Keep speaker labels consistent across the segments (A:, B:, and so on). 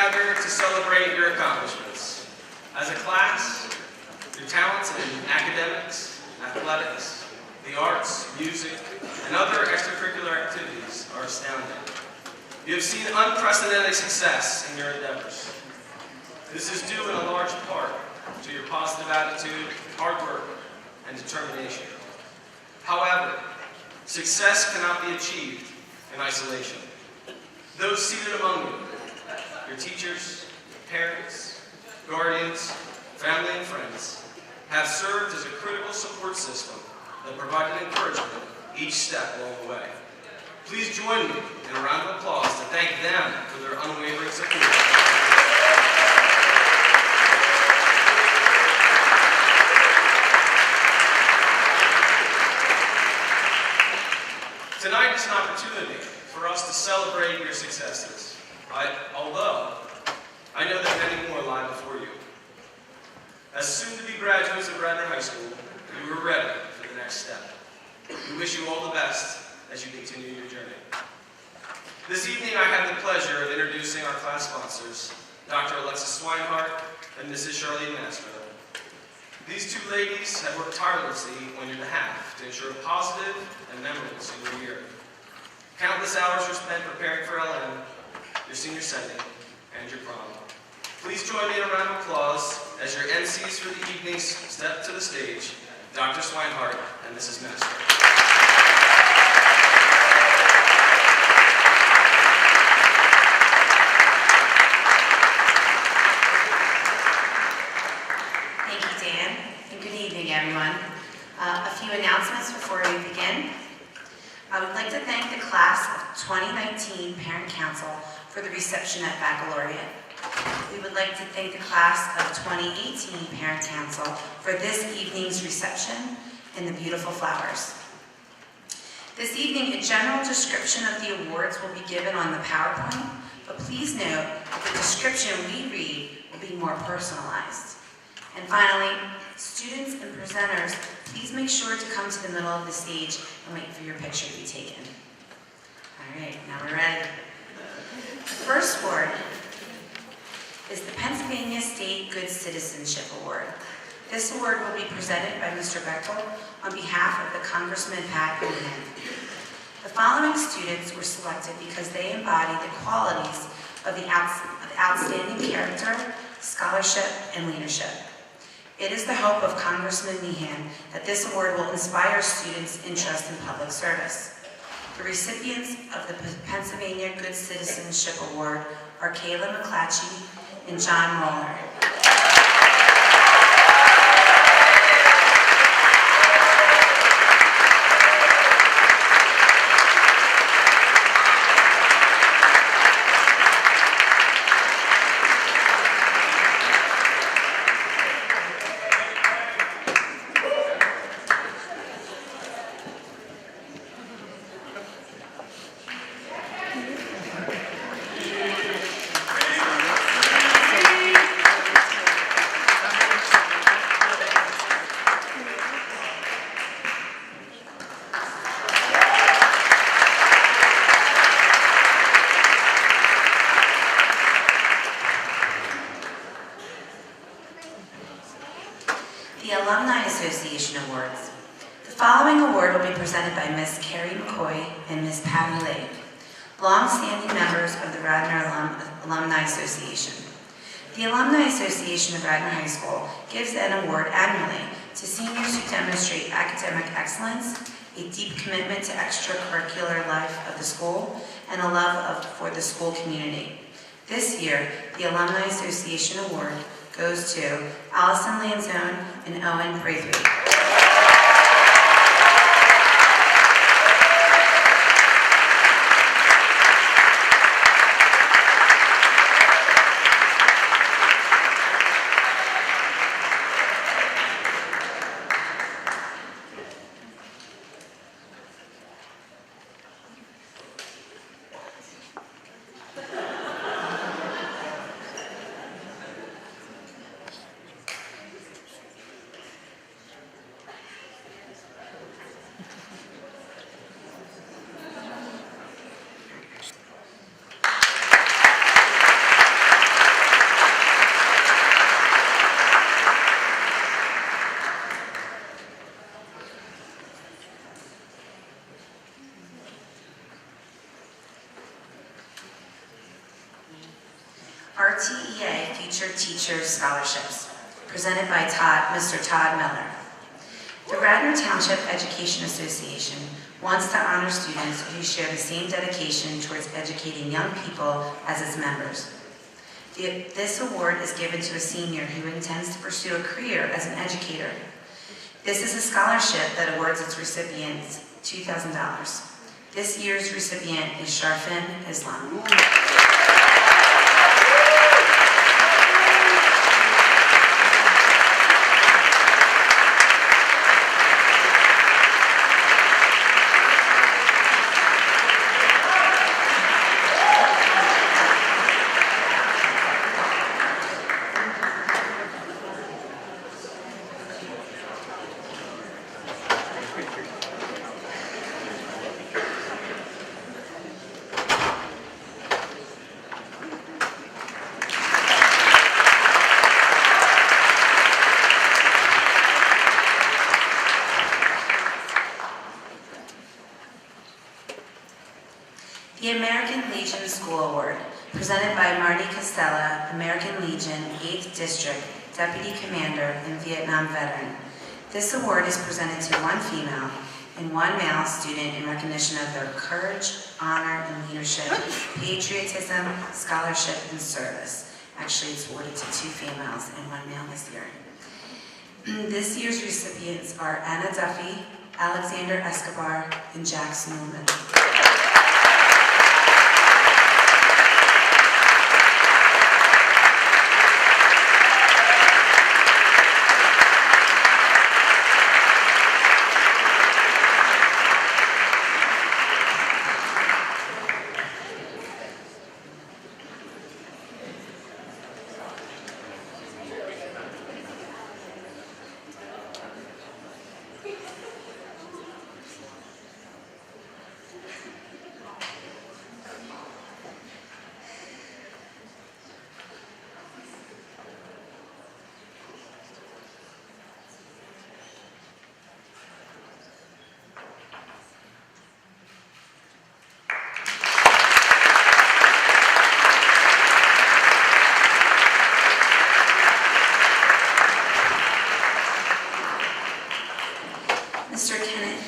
A: gather to celebrate your accomplishments. As a class, your talents in academics, athletics, the arts, music, and other extracurricular activities are astounding. You have seen unprecedented success in your endeavors. This is due in a large part to your positive attitude, hard work, and determination. However, success cannot be achieved in isolation. Those seated among you, your teachers, parents, guardians, family, and friends, have served as a critical support system that provided encouragement each step along the way. Please join me in a round of applause to thank them for their unwavering support. Tonight is an opportunity for us to celebrate your successes, although I know that many more lie before you. As soon-to-be graduates of Radnor High School, you are ready for the next step. We wish you all the best as you continue your journey. This evening I have the pleasure of introducing our class sponsors, Dr. Alexis Swinehart and Mrs. Charlene Mastro. These two ladies have worked tirelessly on your behalf to ensure a positive and memorable senior year. Countless hours were spent preparing for LM, your senior sending, and your prom. Please join me in a round of applause as your MCs for the evening step to the stage, Dr. Swinehart and Mrs. Mastro.
B: Everyone. A few announcements before we begin. I would like to thank the class of 2019 Parent Council for the reception at Baccalaureate. We would like to thank the class of 2018 Parent Council for this evening's reception and the beautiful flowers. This evening, a general description of the awards will be given on the PowerPoint, but please note that the description we read will be more personalized. And finally, students and presenters, please make sure to come to the middle of the stage and wait for your picture to be taken. All right, now we're ready. The first award is the Pennsylvania State Good Citizenship Award. This award will be presented by Mr. Bechtel on behalf of the Congressman Pat Layne. The following students were selected because they embody the qualities of the outstanding character, scholarship, and leadership. It is the hope of Congressman Meehan that this award will inspire students' interest in public service. The recipients of the Pennsylvania Good Citizenship Award are Kayla McClatchy and John Roller. The Alumni Association Awards. The following award will be presented by Ms. Carrie McCoy and Ms. Patty Layne, long-standing members of the Radnor Alumni Association. The Alumni Association of Radnor High School gives an award annually to seniors who demonstrate academic excellence, a deep commitment to extracurricular life of the school, and a love for the school community. This year, the Alumni Association Award goes to Allison Lanzone and Owen Braithwaite. RTEA Future Teacher Scholarships, presented by Mr. Todd Miller. The Radnor Township Education Association wants to honor students who share the same dedication towards educating young people as its members. This award is given to a senior who intends to pursue a career as an educator. This is a scholarship that awards its recipients $2,000. This year's recipient is Sharfin Islam. The American Legion School Award, presented by Marty Costella, American Legion, 8th District, Deputy Commander and Vietnam veteran. This award is presented to one female and one male student in recognition of their courage, honor, and leadership, patriotism, scholarship, and service. Actually, it's awarded to 2 females and 1 male this year. This year's recipients are Anna Duffy, Alexander Escobar, and Jax Newman.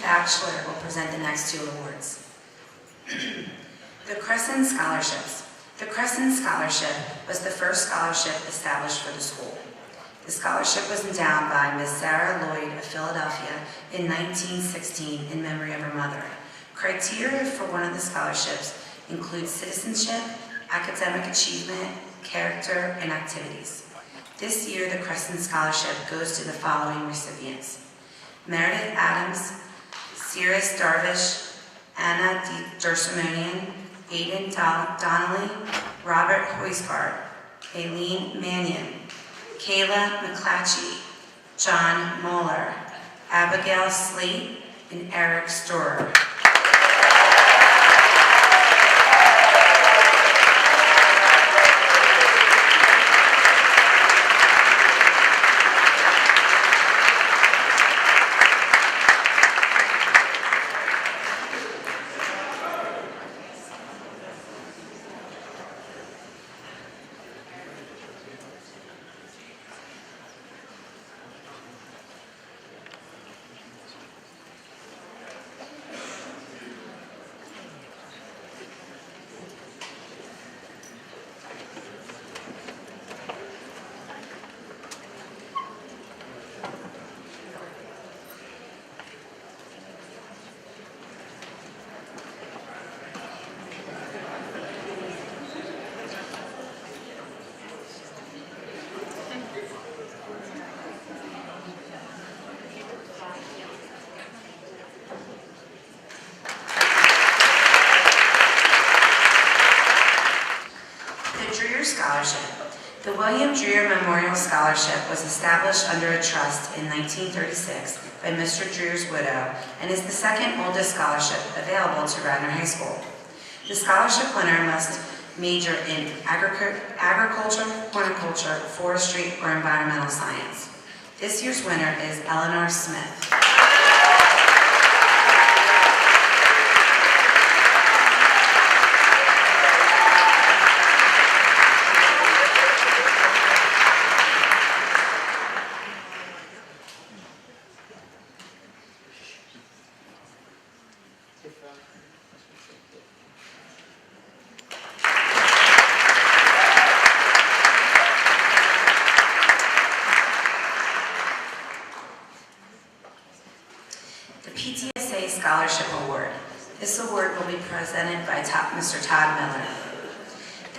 B: Bachelor will present the next 2 awards. The Crescent Scholarships. The Crescent Scholarship was the first scholarship established for the school. The scholarship was endowed by Ms. Sarah Lloyd of Philadelphia in 1916 in memory of her mother. Criteria for one of the scholarships include citizenship, academic achievement, character, and activities. This year, the Crescent Scholarship goes to the following recipients: Meredith Adams, Cirrus Darvish, Anna Dersimonian, Aidan Donnelly, Robert Hoysbart, Aileen Mannion, Kayla McClatchy, John Moeller, Abigail Slate, and Eric Storer. The William Dreer Memorial Scholarship was established under a trust in 1936 by Mr. Dreer's widow and is the second oldest scholarship available to Radnor High School. The scholarship winner must major in agriculture, horticulture, forestry, or environmental science. This year's winner is Eleanor Smith.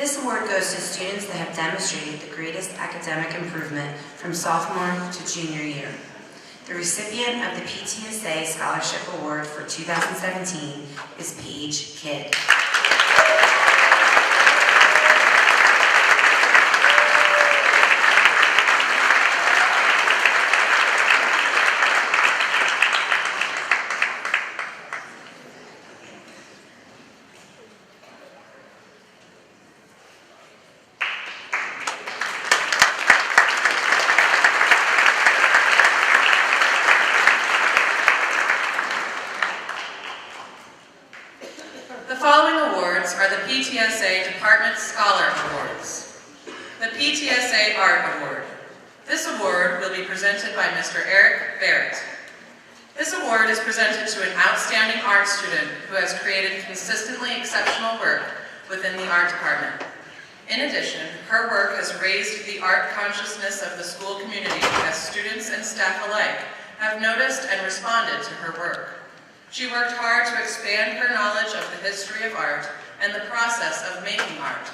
B: This award goes to students that have demonstrated the greatest academic improvement from sophomore to junior year. The recipient of the PTSA Scholarship Award for 2017 is Paige Kidd.
C: PTSA Department Scholar Awards. The PTSA Art Award. This award will be presented by Mr. Eric Barrett. This award is presented to an outstanding art student who has created consistently exceptional work within the art department. In addition, her work has raised the art consciousness of the school community as students and staff alike have noticed and responded to her work. She worked hard to expand her knowledge of the history of art and the process of making art.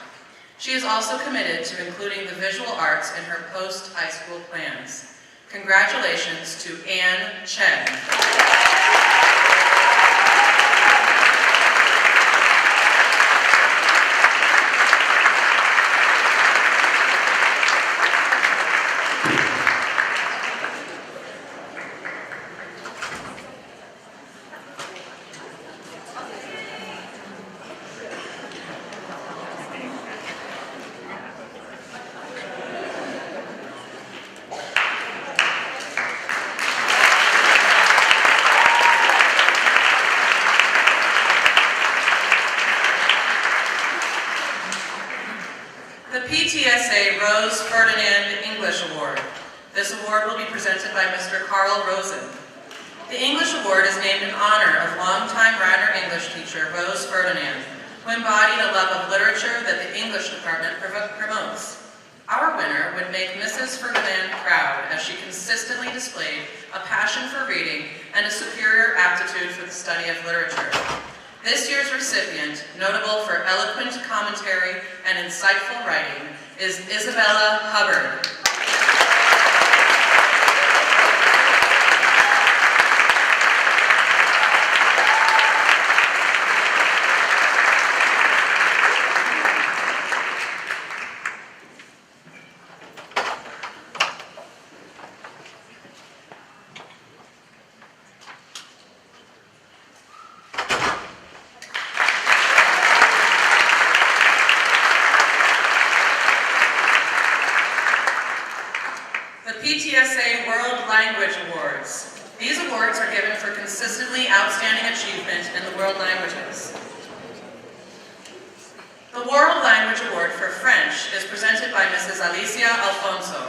C: She is also committed to including the visual arts in her post-high school plans. Congratulations to Anne Chen. PTSA Rose Ferdinand English Award. This award will be presented by Mr. Carl Rosen. The English Award is named in honor of longtime Radnor English teacher Rose Ferdinand, who embodied a love of literature that the English department promotes. Our winner would make Mrs. Ferdinand proud as she consistently displayed a passion for reading and a superior aptitude for the study of literature. This year's recipient, notable for eloquent commentary and insightful writing, is Isabella Hubbard. PTSA World Language Awards. These awards are given for consistently outstanding achievement in the world languages. The World Language Award for French is presented by Mrs. Alicia Alfonso.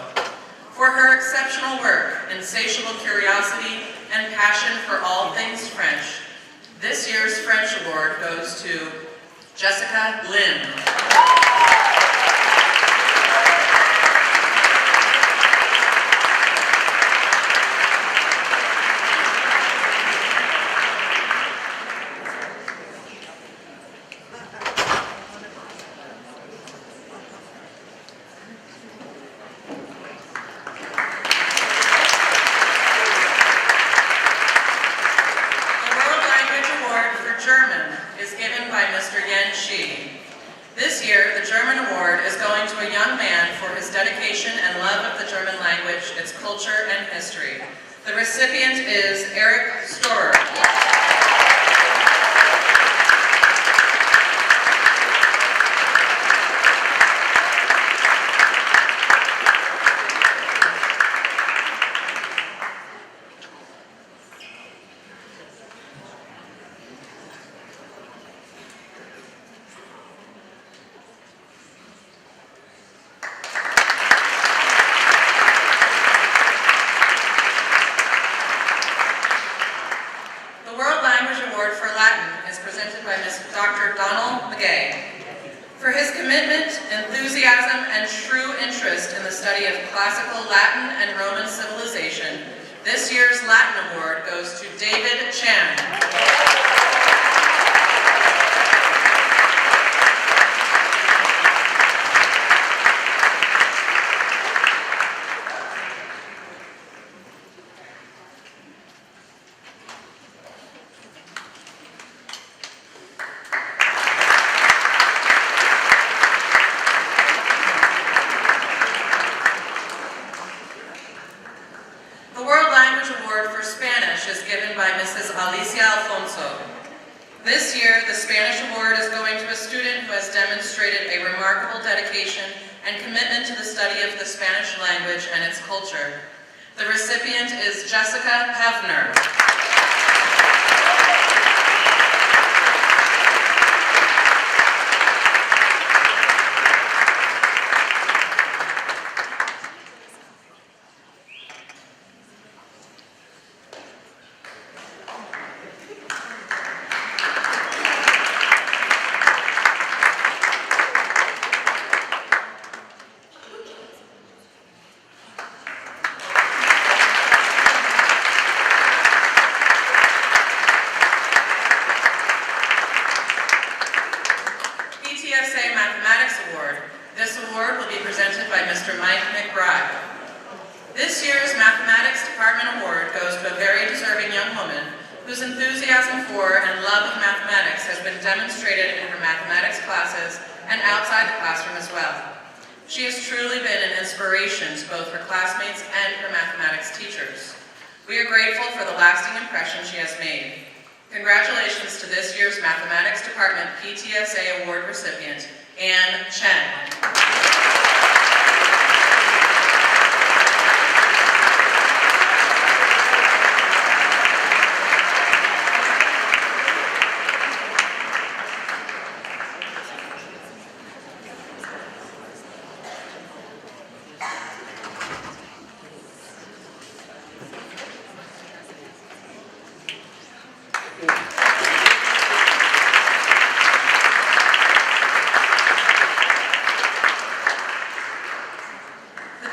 C: For her exceptional work, insatiable curiosity, and passion for all things French, this year's French award goes to Jessica Lin. This year, the German Award is going to a young man for his dedication and love of the German language, its culture, and history. The recipient is Eric Storer. For his commitment, enthusiasm, and true interest in the study of classical Latin and Roman civilization, this year's Latin Award goes to David Chan. This year, the Spanish Award is going to a student who has demonstrated a remarkable dedication and commitment to the study of the Spanish language and its culture. The recipient is Jessica Pevner. PTSA Mathematics Award. This award will be presented by Mr. Mike McBride. This year's Mathematics Department Award goes to a very deserving young woman whose enthusiasm for and love of mathematics has been demonstrated in her mathematics classes and outside the classroom as well. She has truly been an inspiration to both her classmates and her mathematics teachers. We are grateful for the lasting impression she has made. Congratulations to this year's Mathematics Department PTSA Award recipient, Ann Chen.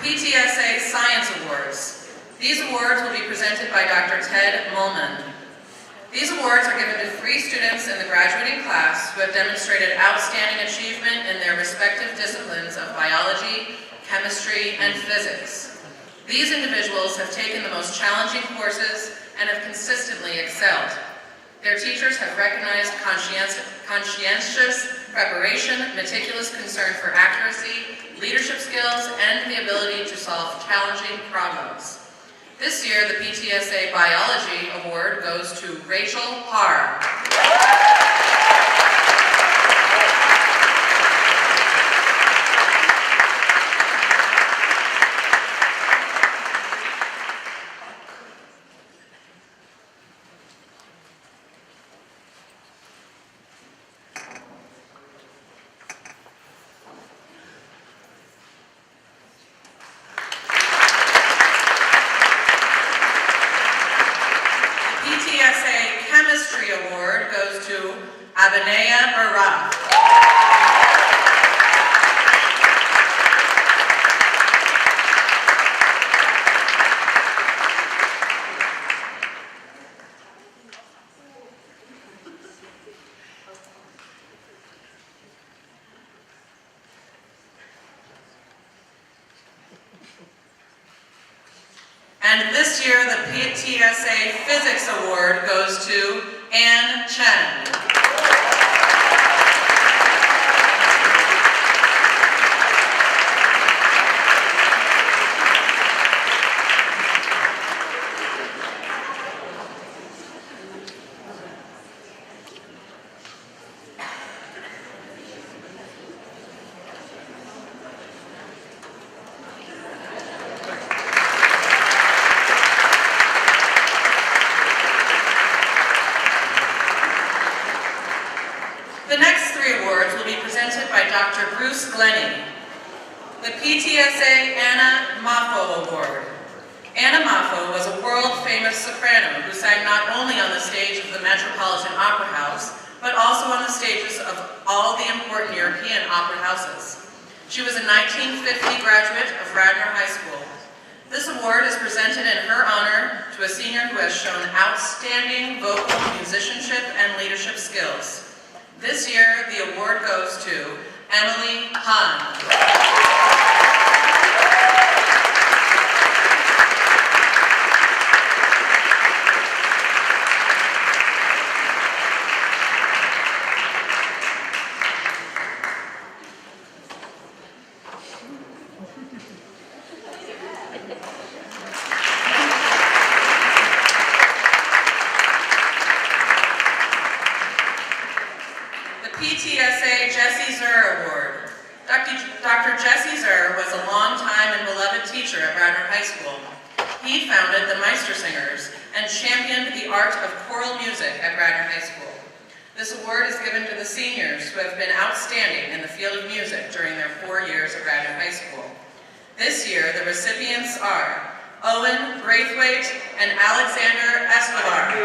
C: PTSA Science Awards. These awards will be presented by Dr. Ted Mullman. These awards are given to 3 students in the graduating class who have demonstrated outstanding achievement in their respective disciplines of biology, chemistry, and physics. These individuals have taken the most challenging courses and have consistently excelled. Their teachers have recognized conscientious preparation, meticulous concern for accuracy, leadership skills, and the ability to solve challenging problems. This year, the PTSA Biology Award goes to Rachel Parr. PTSA Chemistry Award goes to Abanaya Barak. And this year, the PTSA Physics Award goes to Ann Chen. The next 3 awards will be presented by Dr. Bruce Glennie. The PTSA Anna Maffo Award. Anna Maffo was a world-famous soprano who sang not only on the stage of the Metropolitan Opera House, but also on the stages of all the important European opera houses. She was a 1950 graduate of Radnor High School. This award is presented in her honor to a senior who has shown outstanding vocal musicianship and leadership skills. This year, the award goes to Emily Hahn. High School. He founded the Meister Singers and championed the art of choral music at Radnor High School. This award is given to the seniors who have been outstanding in the field of music during their 4 years at Radnor High School. This year, the recipients are Owen Braithwaite and Alexander Escobar.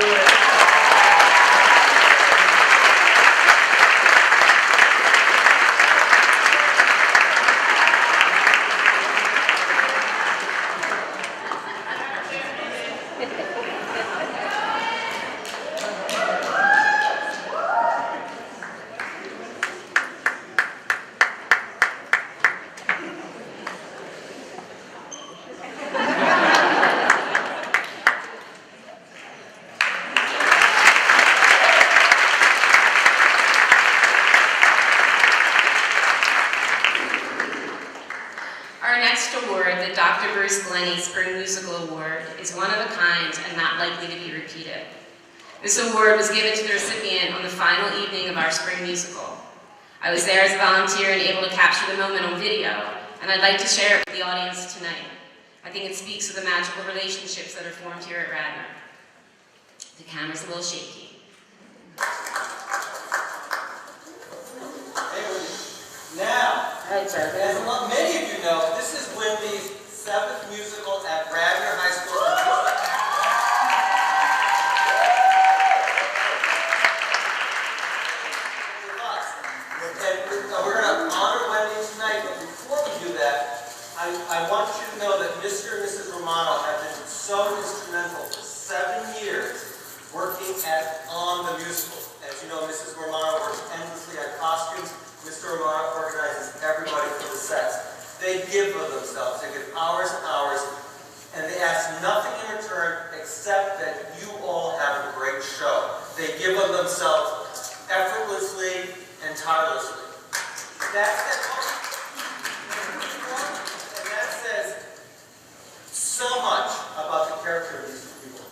B: Spring Musical Award is one of a kind and not likely to be repeated. This award was given to the recipient on the final evening of our spring musical. I was there as a volunteer and able to capture the moment on video, and I'd like to share it with the audience tonight. I think it speaks of the magical relationships that are formed here at Radnor. The camera's a little shaky.
D: Now, as many of you know, this is Wendy's 7th musical at Radnor High School. And we're going to honor Wendy tonight, but before we do that, I want you to know that Mr. and Mrs. Romano have been so instrumental for 7 years working on the musical. As you know, Mrs. Romano works endlessly on costumes. Mr. Romano organizes everybody for the sets. They give of themselves. They give hours and hours, and they ask nothing in return except that you all have a great show. They give of themselves effortlessly and tirelessly. That's it. And that says so much about the character of these people.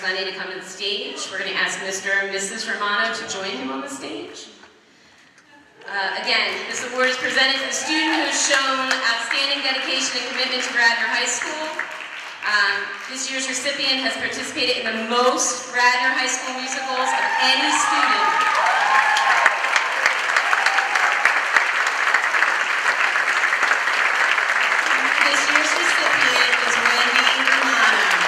B: Layne to come to the stage. We're going to ask Mr. and Mrs. Romano to join him on the stage. Again, this award is presented to the student who has shown outstanding dedication and commitment to Radnor High School. This year's recipient has participated in the most Radnor High School musicals of any student. This year's recipient is Wendy Romano.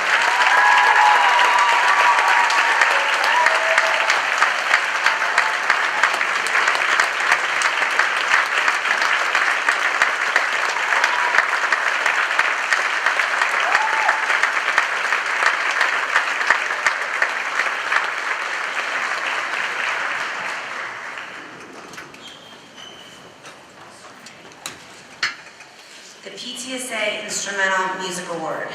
B: The PTSA Instrumental Music Award.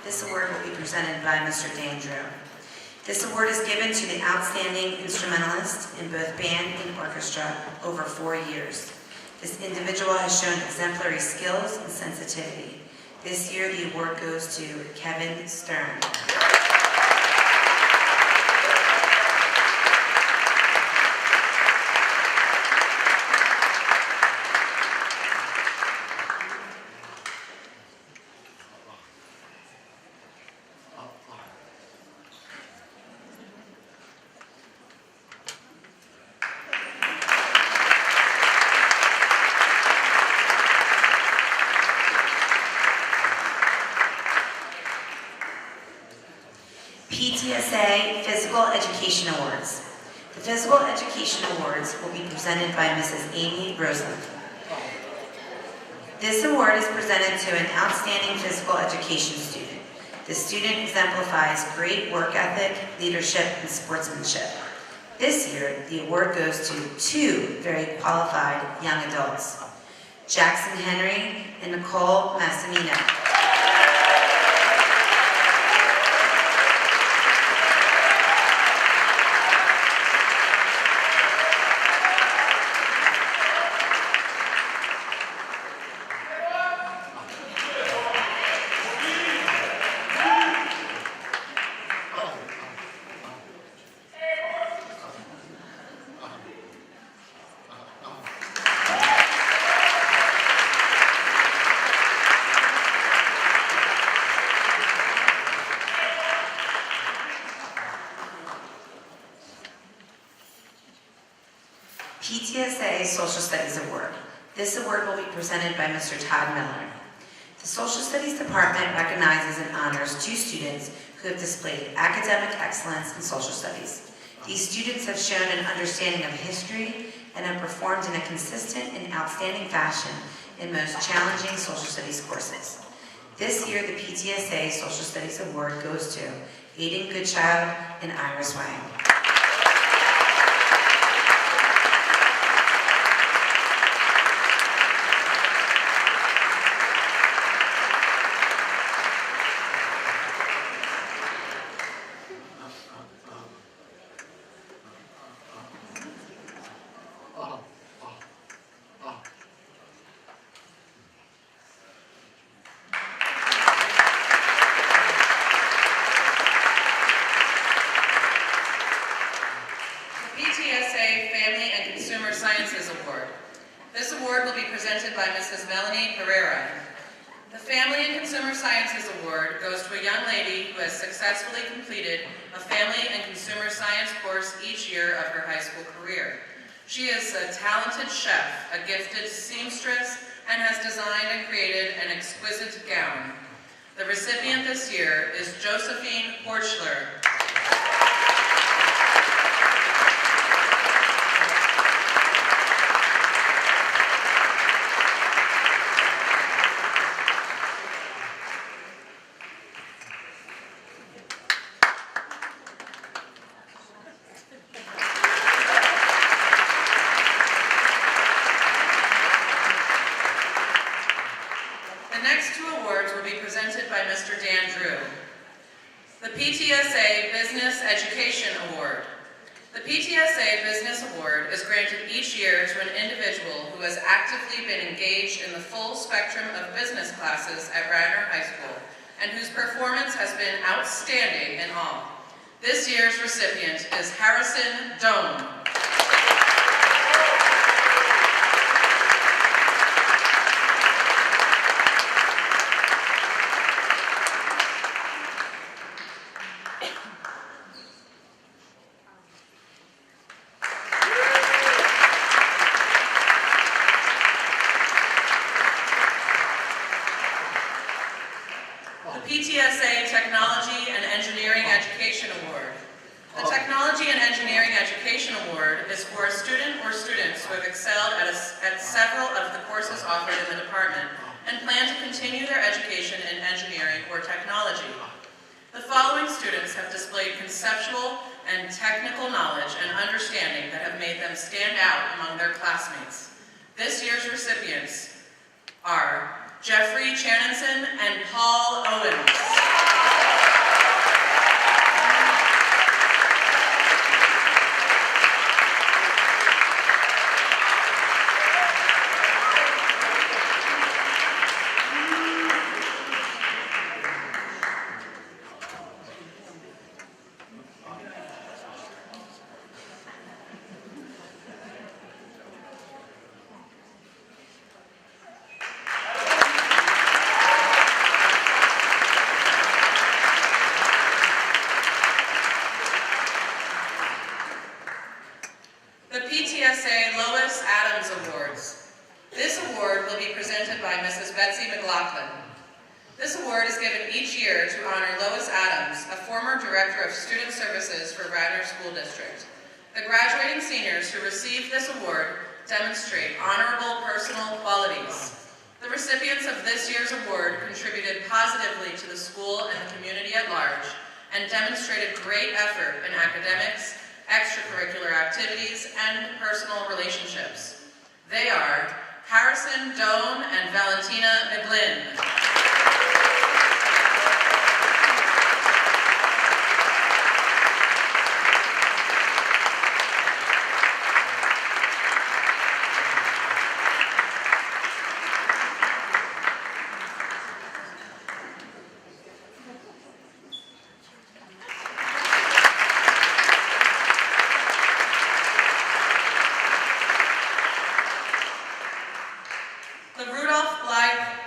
B: This award will be presented by Mr. Dandrew. This award is given to the outstanding instrumentalist in both band and orchestra over 4 years. This individual has shown exemplary skills and sensitivity. This year, the award goes to Kevin Stern. Education Awards. The Physical Education Awards will be presented by Mrs. Amy Roseland. This award is presented to an outstanding physical education student. The student exemplifies great work ethic, leadership, and sportsmanship. This year, the award goes to 2 very qualified young adults, Jackson Henry and Nicole Massimino. PTSA Social Studies Award. This award will be presented by Mr. Todd Miller. The Social Studies Department recognizes and honors 2 students who have displayed academic excellence in social studies. These students have shown an understanding of history and have performed in a consistent and outstanding fashion in most challenging social studies courses. This year, the PTSA Social Studies Award goes to Aiden Goodchild and Iris Wang.
C: PTSA Family and Consumer Sciences Award. This award will be presented by Mrs. Melanie Pereira. The Family and Consumer Sciences Award goes to a young lady who has successfully completed a family and consumer science course each year of her high school career. She is a talented chef, a gifted seamstress, and has designed and created an exquisite gown. The recipient this year is Josephine Horchler. The next 2 awards will be presented by Mr. Dan Drew. The PTSA Business Education Award. The PTSA Business Award is granted each year to an individual who has actively been engaged in the full spectrum of business classes at Radnor High School and whose performance has been outstanding in all. This year's recipient is Harrison Doan. PTSA Technology and Engineering Education Award. The Technology and Engineering Education Award is for a student or students who have excelled at several of the courses offered in the department and plan to continue their education in engineering or technology. The following students have displayed conceptual and technical knowledge and understanding that have made them stand out among their classmates. This year's recipients are Jeffrey Channinson and Paul Owens. PTSA Lois Adams Awards. This award will be presented by Mrs. Betsy McLaughlin. This award is given each year to honor Lois Adams, a former Director of Student Services for Radnor School District. The graduating seniors who receive this award demonstrate honorable personal qualities. The recipients of this year's award contributed positively to the school and the community at large and demonstrated great effort in academics, extracurricular activities, and personal relationships. They are Harrison Doan and Valentina McGlynn.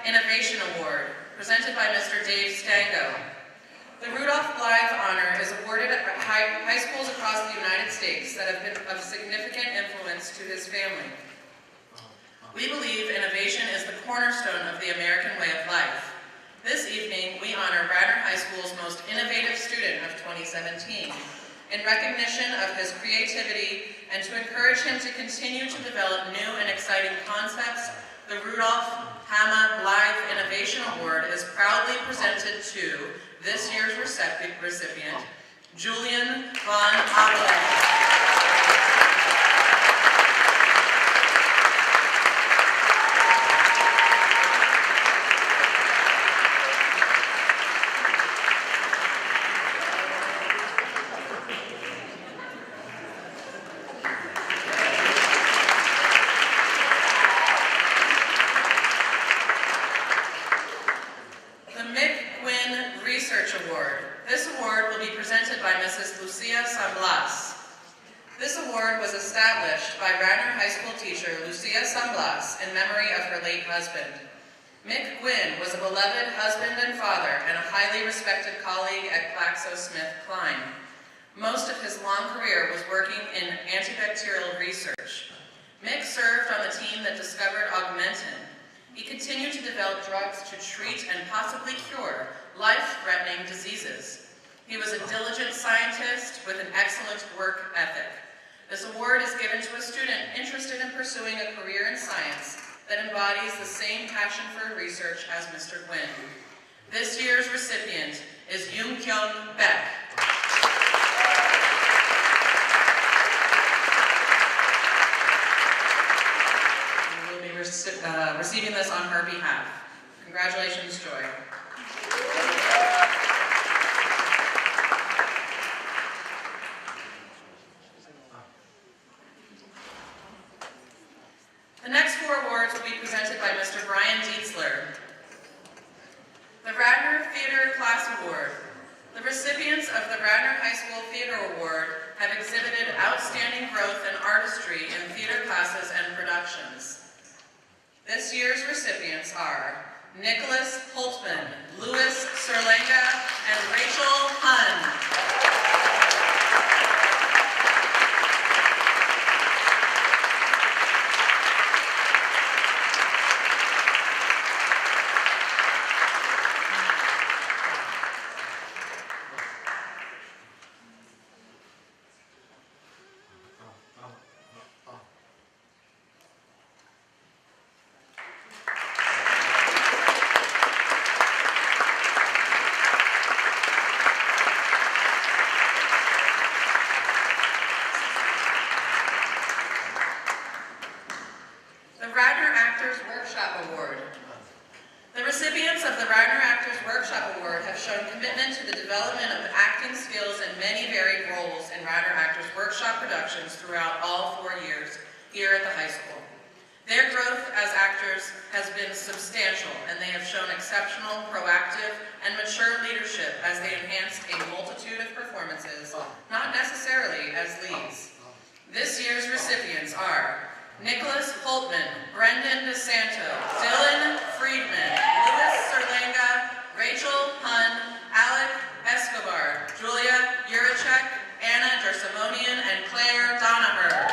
C: Innovation Award, presented by Mr. Dave Stango. The Rudolph Blythe Honor is awarded at high schools across the United States that have been of significant influence to his family. We believe innovation is the cornerstone of the American way of life. This evening, we honor Radnor High School's most innovative student of 2017 in recognition of his creativity and to encourage him to continue to develop new and exciting concepts. The Rudolph Hama Blythe Innovation Award is proudly presented to this year's recipient, Julian Von Abelard. This award was established by Radnor High School teacher Lucia Sunblas in memory of her late husband. Mick Gwynn was a beloved husband and father and a highly respected colleague at GlaxoSmithKline. Most of his long career was working in antibacterial research. Mick served on the team that discovered Augmentin. He continued to develop drugs to treat and possibly cure life-threatening diseases. He was a diligent scientist with an excellent work ethic. This award is given to a student interested in pursuing a career in science that embodies the same passion for research as Mr. Gwynn. This year's recipient is Yoon Kyung Beck. We will be receiving this on her behalf. Congratulations, Joy. The next four awards will be presented by Mr. Brian Dietzler. The Radnor Theater Class Award. The recipients of the Radnor High School Theater Award have exhibited outstanding growth and artistry in theater classes and productions. This year's recipients are Nicholas Holtman, Louis Serlenga, and Rachel Hunn. Throughout all 4 years here at the high school. Their growth as actors has been substantial, and they have shown exceptional, proactive, and mature leadership as they enhanced a multitude of performances, not necessarily as leads. This year's recipients are Nicholas Holtman, Brendan DeSanto, Dylan Friedman, Louis Serlenga, Rachel Hunn, Alec Escobar, Julia Juracek, Anna Dersimonian, and Claire Donaher.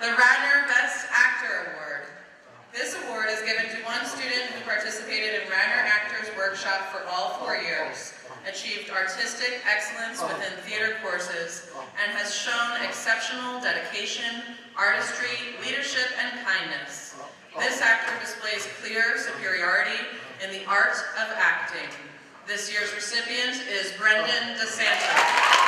C: The Radnor Best Actor Award. This award is given to one student who participated in Radnor Actors Workshop for all 4 years, achieved artistic excellence within theater courses, and has shown exceptional dedication, artistry, leadership, and kindness. This actor displays clear superiority in the art of acting. This year's recipient is Brendan DeSanto.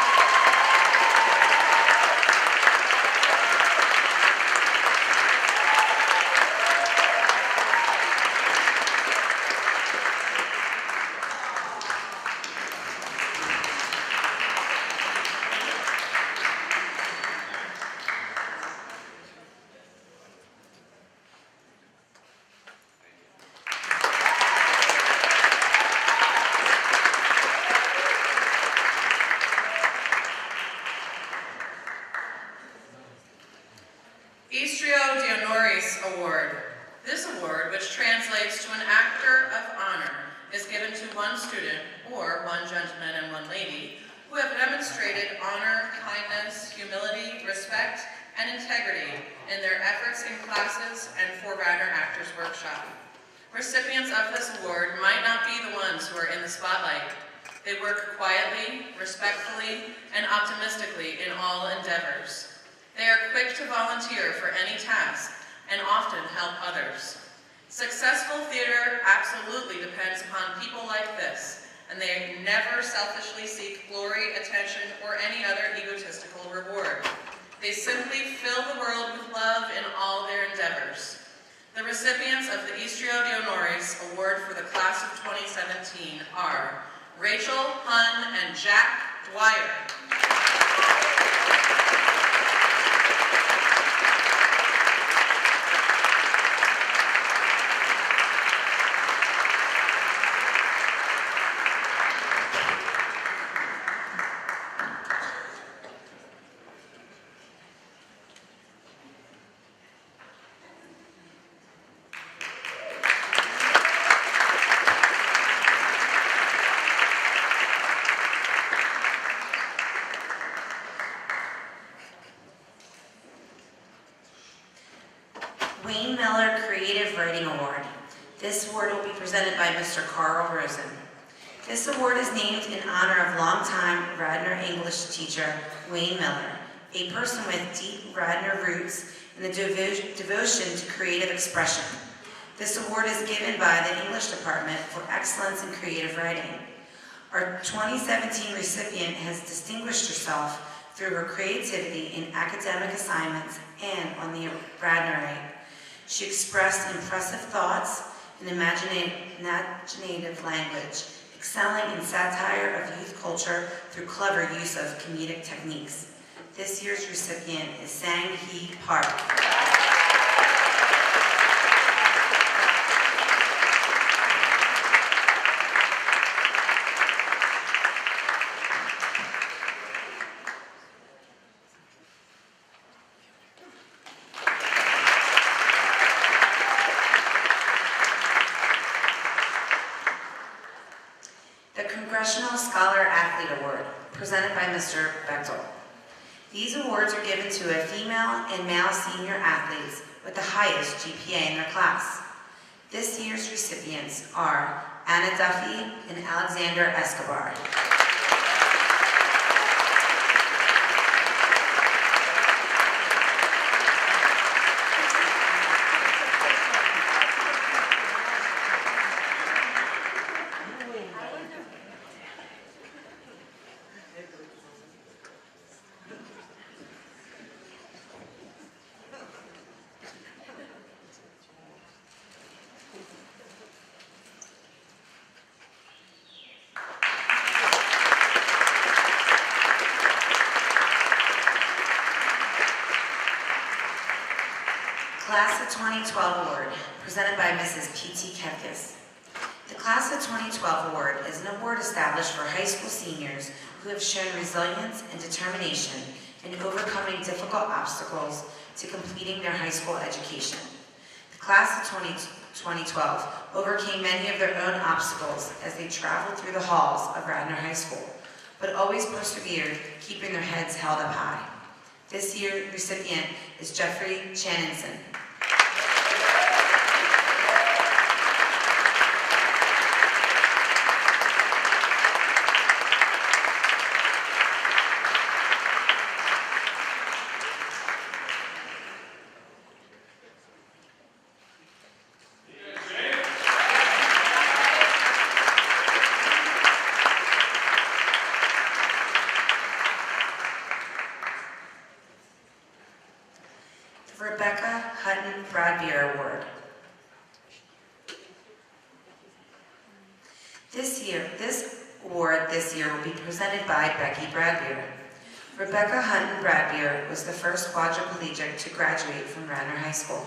C: Award. This award, which translates to an Actor of Honor, is given to one student, or one gentleman and one lady, who have demonstrated honor, kindness, humility, respect, and integrity in their efforts in classes and for Radnor Actors Workshop. Recipients of this award might not be the ones who are in the spotlight. They work quietly, respectfully, and optimistically in all endeavors. They are quick to volunteer for any task, and often help others. Successful theater absolutely depends upon people like this, and they never selfishly seek glory, attention, or any other egotistical reward. They simply fill the world with love in all their endeavors. The recipients of the Istrio de Honores Award for the class of 2017 are Rachel Hunn and Jack Dwyer.
B: Wayne Miller Creative Writing Award. This award will be presented by Mr. Carl Rosen. This award is named in honor of longtime Radnor English teacher Wayne Miller, a person with deep Radnor roots and the devotion to creative expression. This award is given by the English department for excellence in creative writing. Our 2017 recipient has distinguished herself through her creativity in academic assignments and on the Radnorite. She expressed impressive thoughts and imaginative language, excelling in satire of youth culture through clever use of comedic techniques. This year's recipient is Sang-hee Park. Congressional Scholar Athlete Award, presented by Mr. Bechtel. These awards are given to a female and male senior athletes with the highest GPA in their class. This year's recipients are Anna Duffy and Alexander Escobar. Class of 2012 Award, presented by Mrs. P.T. Kepkis. The Class of 2012 Award is an award established for high school seniors who have shown resilience and determination in overcoming difficult obstacles to completing their high school education. The Class of 2012 overcame many of their own obstacles as they traveled through the halls of Radnor High School, but always persevered, keeping their heads held up high. This year's recipient is Jeffrey Channinson. Rebecca Hutton Bradbeer Award. This award this year will be presented by Becky Bradbeer. Rebecca Hutton Bradbeer was the first quadriplegic to graduate from Radnor High School.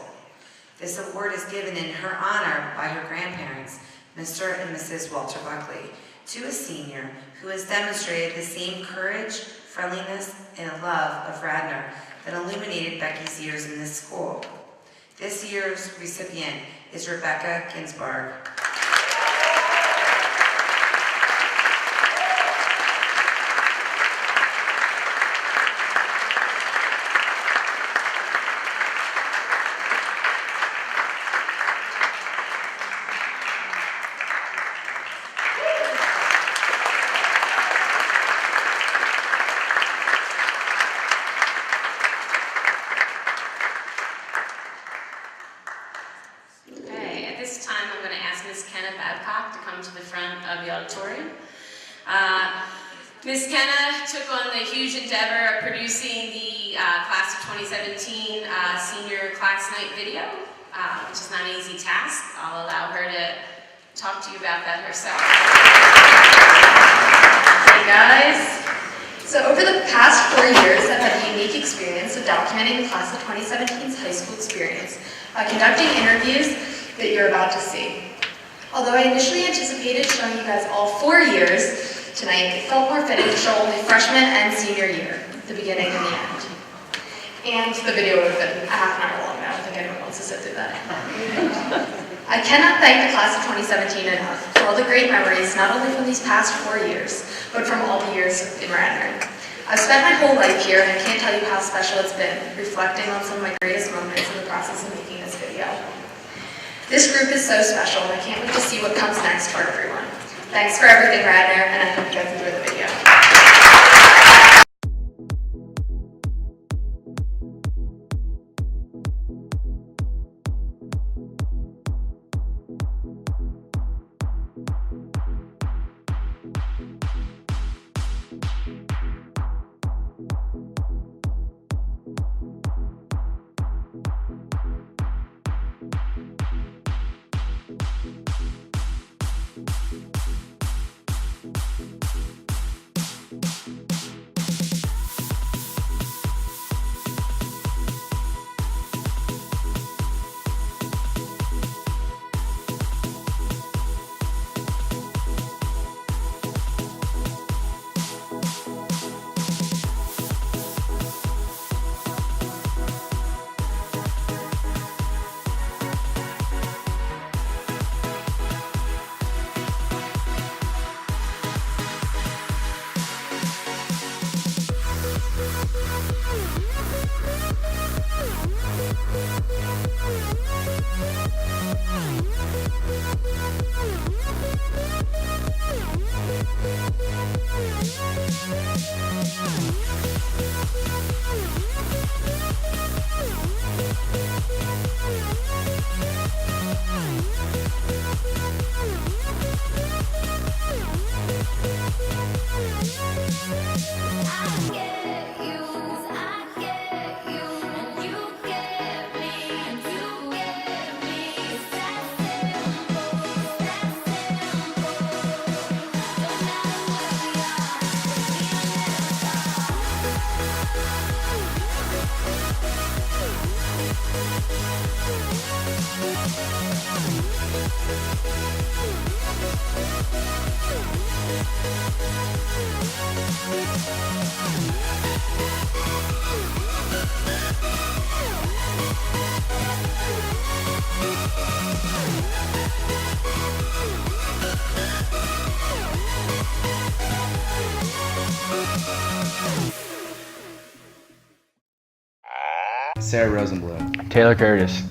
B: This award is given in her honor by her grandparents, Mr. and Mrs. Walter Buckley, to a senior who has demonstrated the same courage, friendliness, and love of Radnor that illuminated Becky's years in this school. This year's recipient is Rebecca Ginsburg.
E: To the front of the auditorium. Ms. Kenna took on the huge endeavor of producing the class of 2017 senior class night video, which is not an easy task. I'll allow her to talk to you about that herself.
F: Hey guys. So over the past 4 years, I've had the unique experience of documenting the class of 2017's high school experience by conducting interviews that you're about to see. Although I initially anticipated showing you guys all 4 years tonight, it felt more fitting to show only freshman and senior year, the beginning and the end. And the video would have been a half an hour long. I don't think anyone wants to sit through that. I cannot thank the class of 2017 enough for all the great memories, not only from these past 4 years, but from all the years in Radnor. I've spent my whole life here, and I can't tell you how special it's been, reflecting on some of my greatest moments in the process of making this video. This group is so special, and I can't wait to see what comes next for everyone. Thanks for everything, Radnor, and I hope you guys enjoy the video.
G: Sarah Rosenblum.
H: Taylor Curtis.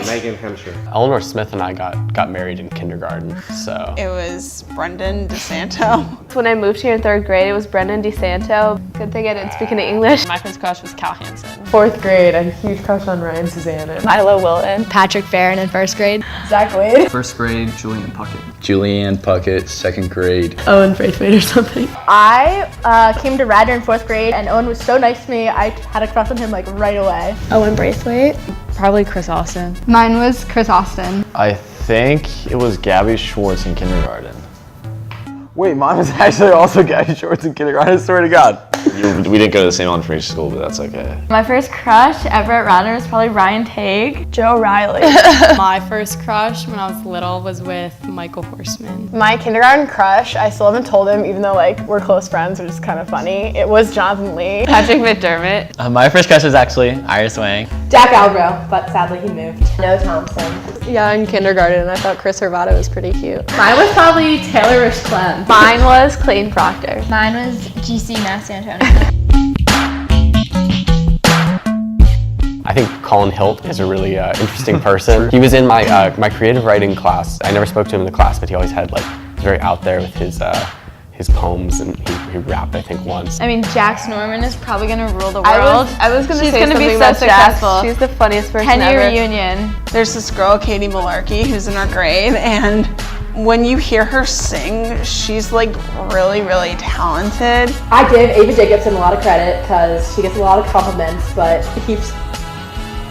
G: Megan Hemsher.
H: Eleanor Smith and I got married in kindergarten, so.
I: It was Brendan DeSanto.
J: When I moved here in 3rd grade, it was Brendan DeSanto. Good thing I didn't speak any English.
C: My first crush was Cal Hansen.
K: 4th grade, I had a huge crush on Ryan Susanna.
J: Milo Wilton.
F: Patrick Farron in 1st grade.
K: Zach Wade.
L: 1st grade, Julianne Puckett.
H: Julianne Puckett, 2nd grade.
K: Owen Braithwaite or something.
J: I came to Radnor in 4th grade, and Owen was so nice to me, I had a crush on him like right away.
F: Owen Braithwaite.
J: Probably Chris Austin.
F: Mine was Chris Austin.
H: I think it was Gabby Schwartz in kindergarten.
M: Wait, mine was actually also Gabby Schwartz in kindergarten, I swear to God.
H: We didn't go to the same elementary school, but that's okay.
J: My first crush ever at Radnor was probably Ryan Tague. Joe Riley.
N: My first crush when I was little was with Michael Horseman.
J: My kindergarten crush, I still haven't told him, even though like we're close friends, which is kind of funny. It was Jonathan Lee.
N: Patrick McDermott.
L: My first crush was actually Iris Wang.
K: Jack Albro, but sadly he moved.
J: Noah Thompson.
N: Yeah, in kindergarten, I thought Chris Hervado was pretty cute.
K: Mine was probably Taylor Rich-Clem.
J: Mine was Clayton Proctor.
F: Mine was GC Mass Antonio.
H: I think Colin Hilt is a really interesting person. He was in my my creative writing class. I never spoke to him in the class, but he always had like, he was very out there with his poems, and he rapped, I think, once.
F: I mean, Jax Norman is probably gonna rule the world.
J: I was gonna
F: She's
J: say
F: gonna
J: something
F: be so
J: about Jax.
F: successful.
J: She's the funniest person
F: 10-year
J: ever.
F: reunion.
I: There's this girl, Katie Malarkey, who's in our grade, and when you hear her sing, she's like really, really talented.
K: I give Ava Jacobson a lot of credit because she gets a lot of compliments, but she keeps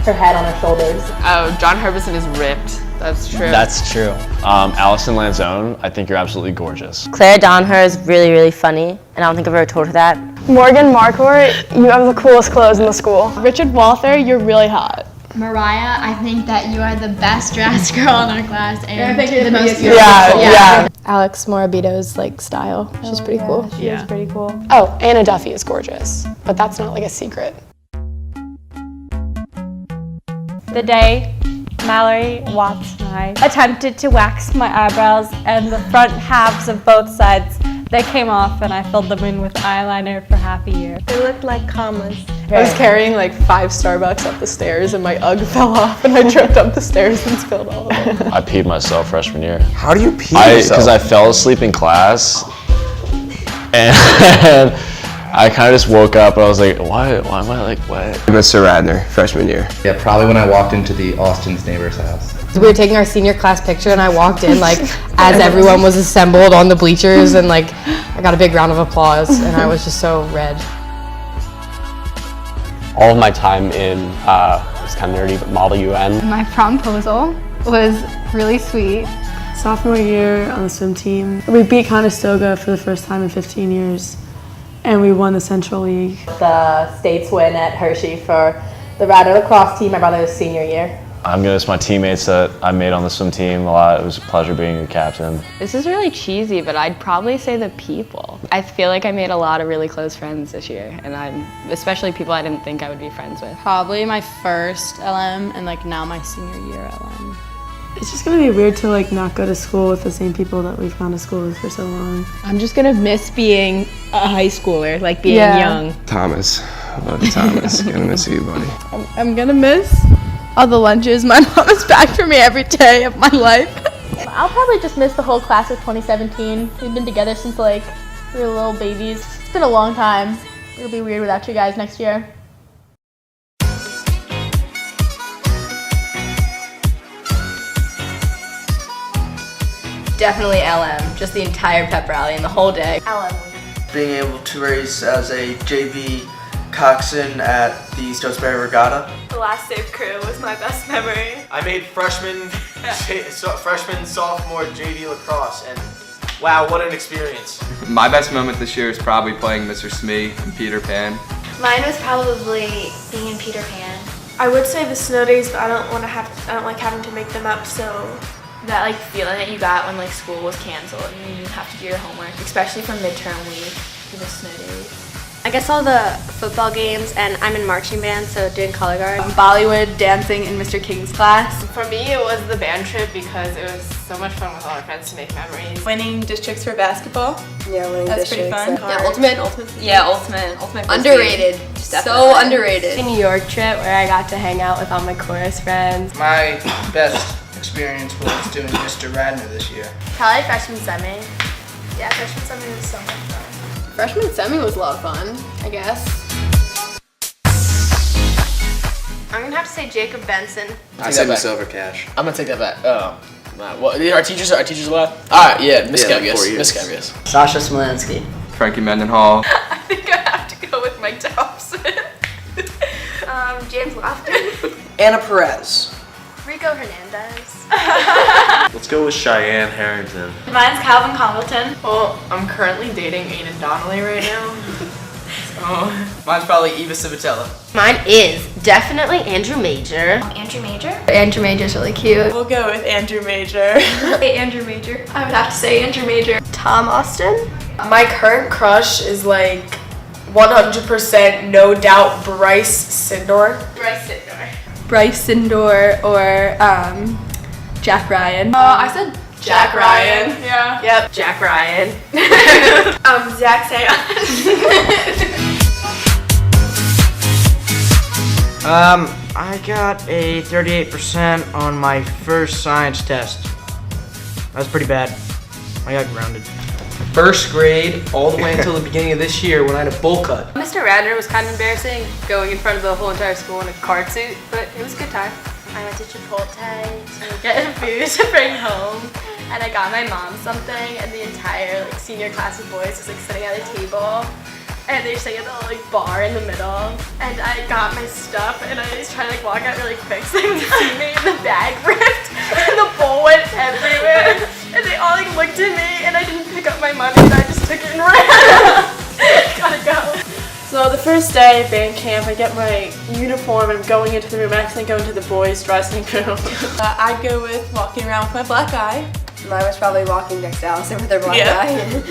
K: her head on her shoulders.
C: Oh, John Harbison is ripped. That's true.
L: That's true.
H: Allison Lanzone, I think you're absolutely gorgeous.
J: Claire Donher is really, really funny, and I don't think I've ever told her that.
N: Morgan Marcourt, you have the coolest clothes in the school. Richard Walther, you're really hot.
F: Mariah, I think that you are the best dressed girl in our class and
K: I think you're
F: the
K: the
F: most
K: beautiful.
F: beautiful.
N: Yeah. Alex Morabito's like style. She's pretty cool.
J: She is pretty cool.
N: Oh, Anna Duffy is gorgeous, but that's not like a secret.
J: The day Mallory Watts and I attempted to wax my eyebrows, and the front halves of both sides, they came off, and I filled them in with eyeliner for half a year. They looked like commas.
K: I was carrying like 5 Starbucks up the stairs and my UGG fell off and I tripped up the stairs and spilled all of it.
H: I peed myself freshman year.
M: How do you pee yourself?
H: Because I fell asleep in class, and I kind of just woke up and I was like, why am I like wet?
M: Mr. Radnor, freshman year.
G: Yeah, probably when I walked into the Austin's neighbor's house.
K: We were taking our senior class picture and I walked in like as everyone was assembled on the bleachers and like I got a big round of applause and I was just so red.
H: All of my time in, it's kind of nerdy, but Model UN.
F: My promposal was really sweet.
N: Sophomore year on the swim team, we beat Conestoga for the first time in 15 years, and we won the Central League.
K: The state's win at Hershey for the Radnor lacrosse team my brother's senior year.
H: I'm gonna miss my teammates that I made on the swim team a lot. It was a pleasure being the captain.
J: This is really cheesy, but I'd probably say the people. I feel like I made a lot of really close friends this year, and especially people I didn't think I would be friends with.
N: Probably my first LM and like now my senior year LM. It's just gonna be weird to like not go to school with the same people that we've gone to school with for so long.
K: I'm just gonna miss being a high schooler, like being young.
M: Thomas. I love Thomas. Gonna miss you, buddy.
K: I'm gonna miss all the lunches my mom has packed for me every day of my life.
J: I'll probably just miss the whole class of 2017. We've been together since like we were little babies. It's been a long time. It'll be weird without you guys next year.
K: Definitely LM, just the entire pep rally and the whole day.
J: LM.
O: Being able to race as a JV coxswain at the Stokesbury Regatta.
J: The last safe crew was my best memory.
A: I made freshman, sophomore JV lacrosse, and wow, what an experience.
L: My best moment this year is probably playing Mr. Smee in Peter Pan.
F: Mine was probably being in Peter Pan.
N: I would say the snow days, but I don't like having to make them up, so.
J: That like feeling that you got when like school was canceled and you have to do your homework, especially for midterm week for the snow days.
F: I guess all the football games, and I'm in marching band, so doing color guard.
K: Bollywood dancing in Mr. King's class.
C: For me, it was the band trip because it was so much fun with all our friends to make memories.
I: Winning districts for basketball.
K: Yeah, winning
I: That's pretty fun.
K: Yeah, ultimate.
C: Yeah, ultimate.
K: Underrated. Just
F: So underrated.
J: The New York trip where I got to hang out with all my chorus friends.
O: My best experience was doing Mr. Radnor this year.
F: Probably freshman semi. Yeah, freshman semi was so much fun. Freshman semi was a lot of fun, I guess. I'm gonna have to say Jacob Benson.
P: I said Miss Overcash. I'm gonna take that back. What? Our teachers left? Alright, yeah, Miss Kevius. Miss Kevius.
Q: Sasha Smolansky.
L: Frankie Mendenhall.
F: I think I have to go with Mike Thompson. James Lofton.
Q: Anna Perez.
F: Rico Hernandez.
R: Let's go with Cheyenne Harrington.
J: Mine's Calvin Congleton.
K: Well, I'm currently dating Aiden Donnelly right now. So.
O: Mine's probably Eva Civitella.
S: Mine is definitely Andrew Major.
F: Andrew Major?
J: Andrew Major's really cute.
K: We'll go with Andrew Major.
J: Hey, Andrew Major.
F: I would have to say Andrew Major.
S: Tom Austin.
N: My current crush is like 100% no doubt Bryce Sindor.
F: Bryce Sindor.
J: Bryce Sindor or Jack Ryan.
F: I said
N: Jack Ryan.
F: Yeah.
N: Yep.
S: Jack Ryan.
F: Zach Sayon.
Q: I got a 38% on my first science test. That was pretty bad. I got grounded.
M: First grade, all the way until the beginning of this year when I had a bowl cut.
K: Mr. Radnor was kind of embarrassing, going in front of the whole entire school in a card suit, but it was a good time.
J: I went to Chipotle to get food to bring home, and I got my mom something, and the entire senior class of boys was sitting at a table, and they were sitting at the bar in the middle, and I got my stuff, and I was trying to walk out really quick so they would see me, and the bag ripped, and the bowl went everywhere, and they all looked at me, and I didn't pick up my money, and I just took it and ran. Gotta go.
N: So the first day of band camp, I get my uniform and I'm going into the room. I actually go into the boys' dressing room. I'd go with walking around with my black eye.
K: Mine was probably walking next to Allison with her black eye.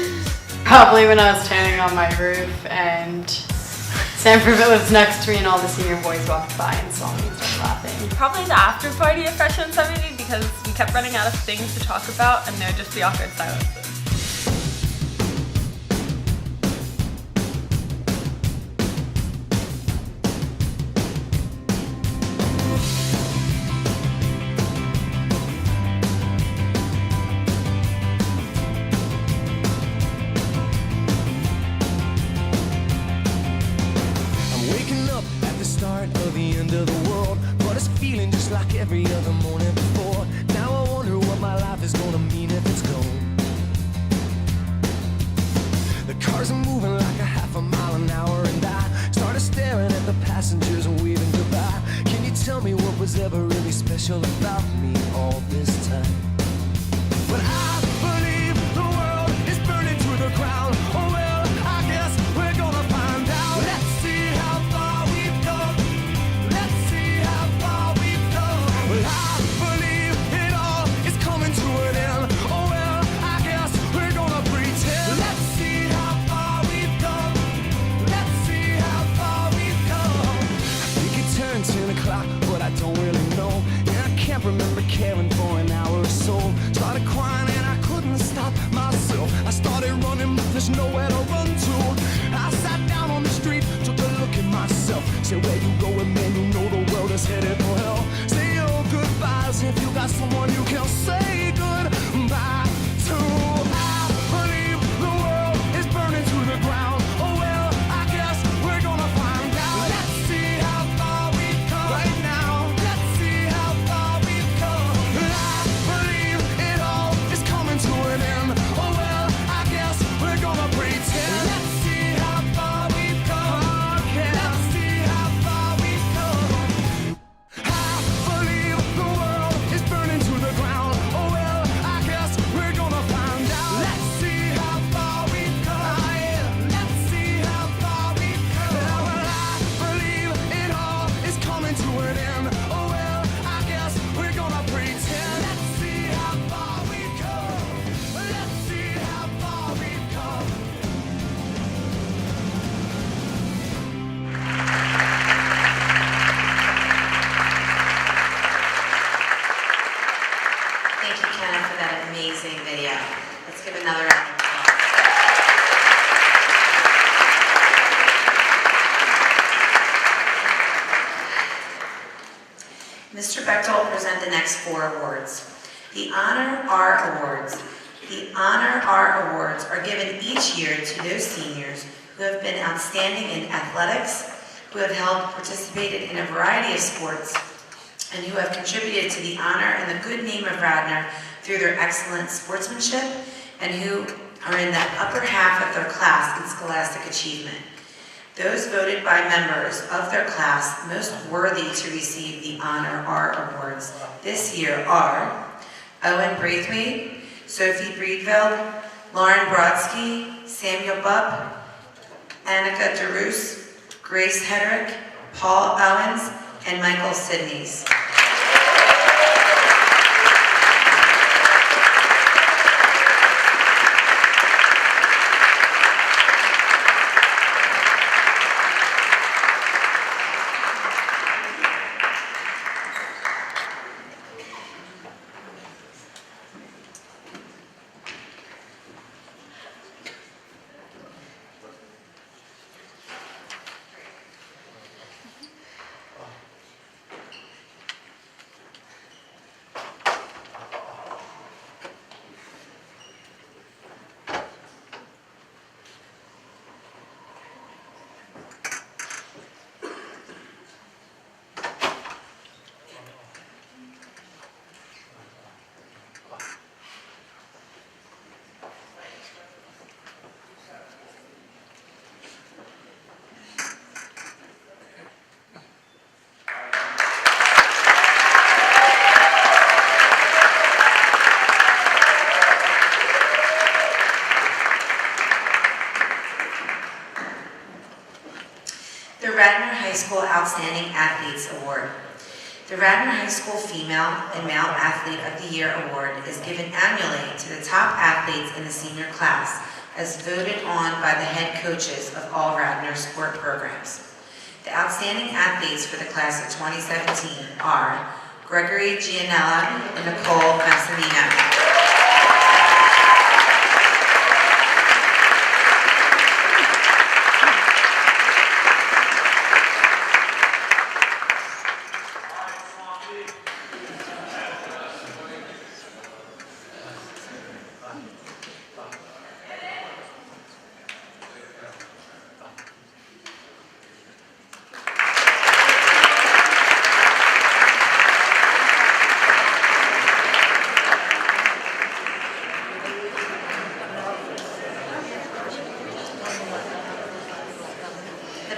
N: Probably when I was standing on my roof and Sam Privet was next to me and all the senior boys walked by and saw me and started laughing.
J: Probably the after party of freshman semi because we kept running out of things to talk about and there would just be awkward silences.
T: Of the end of the world, but it's feeling just like every other morning before. Now I wonder what my life is gonna mean if it's gone. The cars are moving like a half a mile an hour, and I started staring at the passengers and waving goodbye. Can you tell me what was ever really special about me all this time? But I believe the world is burning to the ground. Oh well, I guess we're gonna find out. Let's see how far we've come. Let's see how far we've come. Well, I believe it all is coming to an end. Oh well, I guess we're gonna pretend. Let's see how far we've come. Let's see how far we've come. I think it turned 10 o'clock, but I don't really know. And I can't remember caring for an hour or so. Started crying and I couldn't stop myself. I started running, but there's nowhere to run to. I sat down on the street, took a look at myself. Said, where you going, man? You know the world is headed for hell. Say your goodbyes if you got someone you can say goodbye to. I believe the world is burning to the ground. Oh well, I guess we're gonna find out. Let's see how far we've come right now. Let's see how far we've come. I believe it all is coming to an end. Oh well, I guess we're gonna pretend. Let's see how far we've come. Let's see how far we've come. I believe the world is burning to the ground. Oh well.
B: Mr. Bechtel will present the next 4 awards. The Honor R Awards. The Honor R Awards are given each year to those seniors who have been outstanding in athletics, who have participated in a variety of sports, and who have contributed to the honor and the good name of Radnor through their excellent sportsmanship, and who are in the upper half of their class in scholastic achievement. Those voted by members of their class most worthy to receive the Honor R Awards this year are Owen Braithwaite, Sophie Breedveld, Lauren Brodsky, Samuel Bupp, Annika DeRoos, Grace Hedrick, Paul Owens, and Michael Sidneys. The Radnor High School Outstanding Athletes Award. The Radnor High School Female and Male Athlete of the Year Award is given annually to the top athletes in the senior class, as voted on by the head coaches of all Radnor sport programs. The outstanding athletes for the class of 2017 are Gregory Gianella and Nicole Massimino.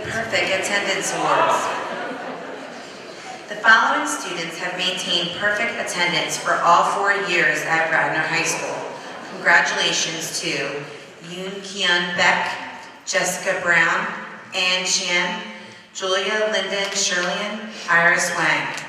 B: Perfect Attendance Awards. The following students have maintained perfect attendance for all 4 years at Radnor High School. Congratulations to Yoon Kyun Beck, Jessica Brown, Ann Chan, Julia Linden Shirlian, Iris Wang.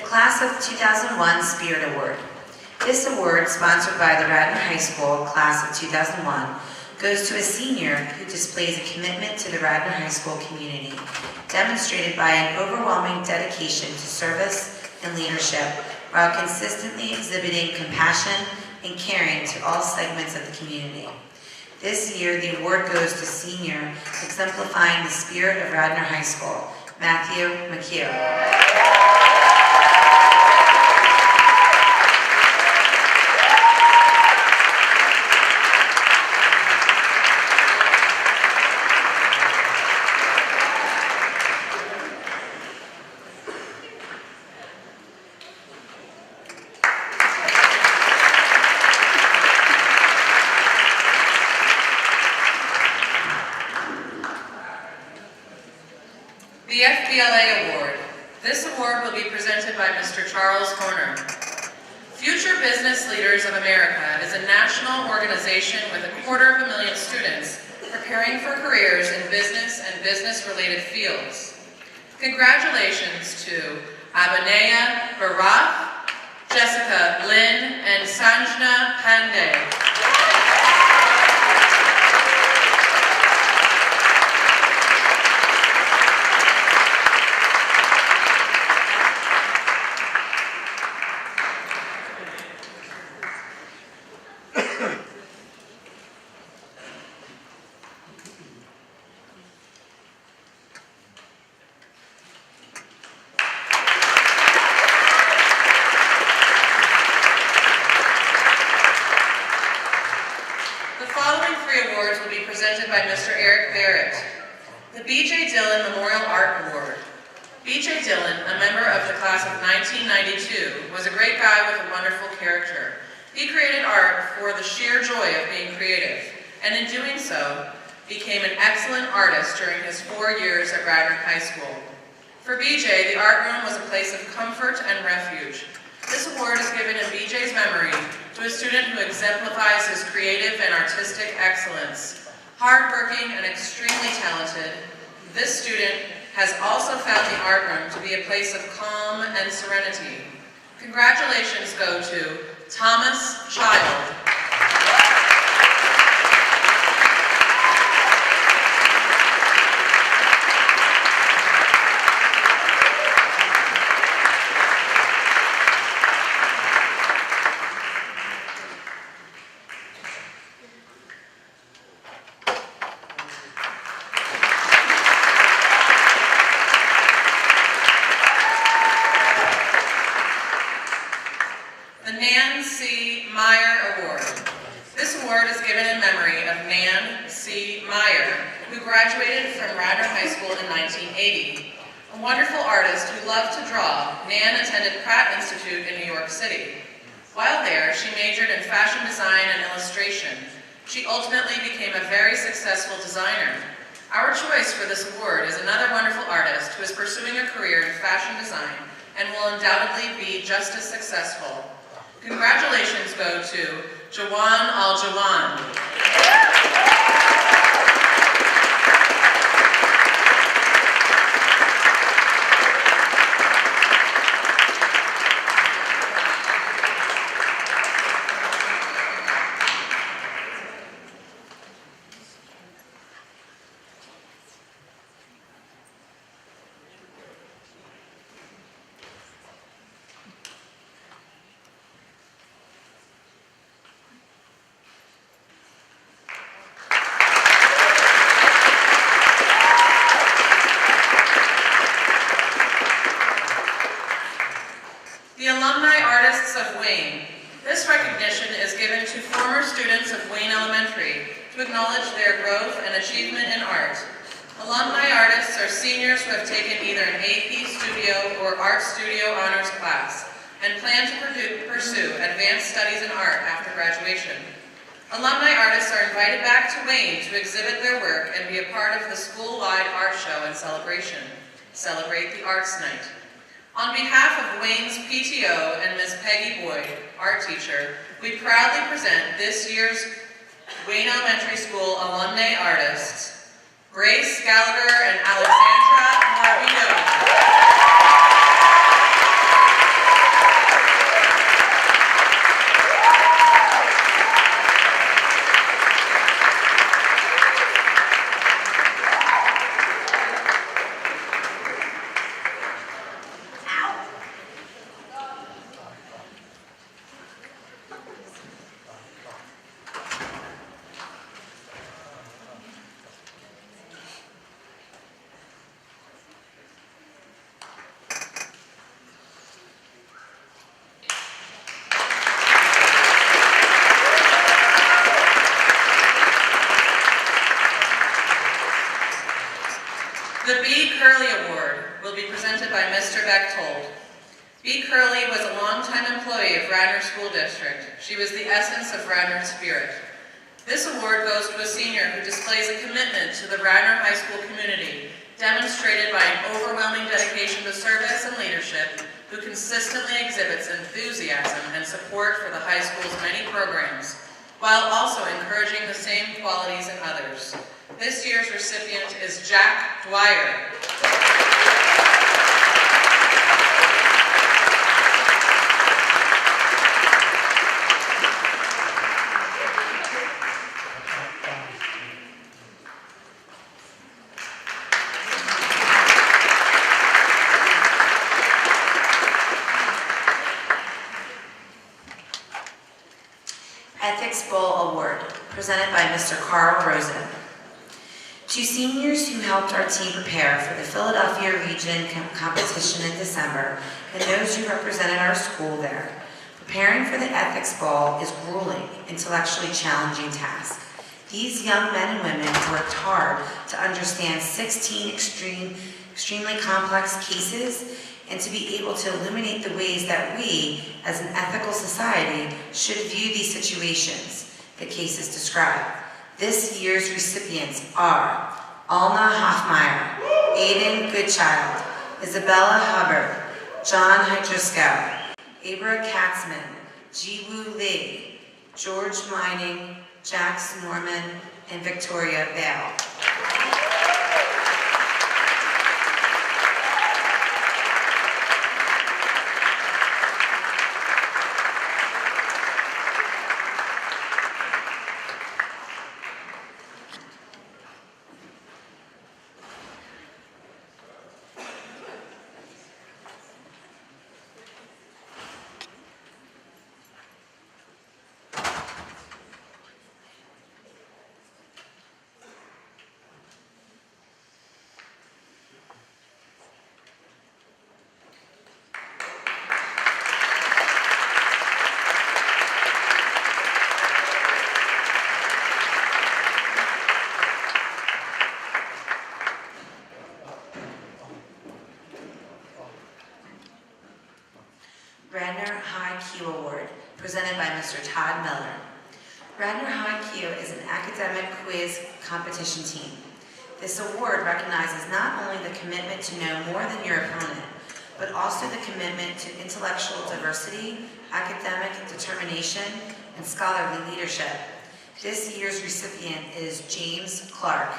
B: Class of 2001 Spirit Award. This award, sponsored by the Radnor High School Class of 2001, goes to a senior who displays a commitment to the Radnor High School community, demonstrated by an overwhelming dedication to service and leadership, while consistently exhibiting compassion and caring to all segments of the community. This year, the award goes to senior exemplifying the spirit of Radnor High School, Matthew McHugh.
C: The FBLA Award. This award will be presented by Mr. Charles Horner. Future Business Leaders of America is a national organization with 250,000 students preparing for careers in business and business-related fields. Congratulations to Abanaya Barath, Jessica Lynn, and Sanjna Pandey. By Mr. Eric Barrett. The B.J. Dillon Memorial Art Award. B.J. Dillon, a member of the class of 1992, was a great guy with a wonderful character. He created art for the sheer joy of being creative, and in doing so, became an excellent artist during his 4 years at Radnor High School. For B.J., the art room was a place of comfort and refuge. This award is given in B.J.'s memory to a student who exemplifies his creative and artistic excellence. Hardworking and extremely talented, this student has also found the art room to be a place of calm and serenity. Congratulations go to Thomas Child. A wonderful artist who loved to draw, Nan attended Pratt Institute in New York City. While there, she majored in fashion design and illustration. She ultimately became a very successful designer. Our choice for this award is another wonderful artist who is pursuing a career in fashion design and will undoubtedly be just as successful. Congratulations go to Jawan Al-Jawan. The Alumni Artists of Wayne. This recognition is given to former students of Wayne Elementary to acknowledge their growth and achievement in art. Alumni artists are seniors who have taken either an AP Studio or Art Studio honors class and plan to pursue advanced studies in art after graduation. Alumni artists are invited back to Wayne to exhibit their work and be a part of the school-wide art show and celebration. Celebrate the Arts Night. On behalf of Wayne's PTO and Ms. Peggy Boyd, art teacher, we proudly present this year's Wayne Elementary School alumni artists, Grace Gallagher and Alexandra Morbido. The B. Curley Award will be presented by Mr. Bechtold. B. Curley was a longtime employee of Radnor School District. She was the essence of Radnor's spirit. This award goes to a senior who displays a commitment to the Radnor High School community, demonstrated by an overwhelming dedication to service and leadership, who consistently exhibits enthusiasm and support for the high school's many programs, while also encouraging the same qualities in others. This year's recipient is Jack Dwyer.
B: Ethics Bowl Award, presented by Mr. Carl Rosen. To seniors who helped our team prepare for the Philadelphia Region competition in December, and those who represented our school there, preparing for the Ethics Bowl is a grueling, intellectually challenging task. These young men and women worked hard to understand 16 extremely complex cases and to be able to illuminate the ways that we, as an ethical society, should view these situations the cases describe. This year's recipients are Alna Hoffmeyer, Aiden Goodchild, Isabella Hubbard, John Hydriskow, Abra Katzman, Jiwoo Lee, George Mining, Jax Norman, and Victoria Bale. Radnor High Q Award, presented by Mr. Todd Miller. Radnor High Q is an academic quiz competition team. This award recognizes not only the commitment to know more than your opponent, but also the commitment to intellectual diversity, academic determination, and scholarly leadership. This year's recipient is James Clark.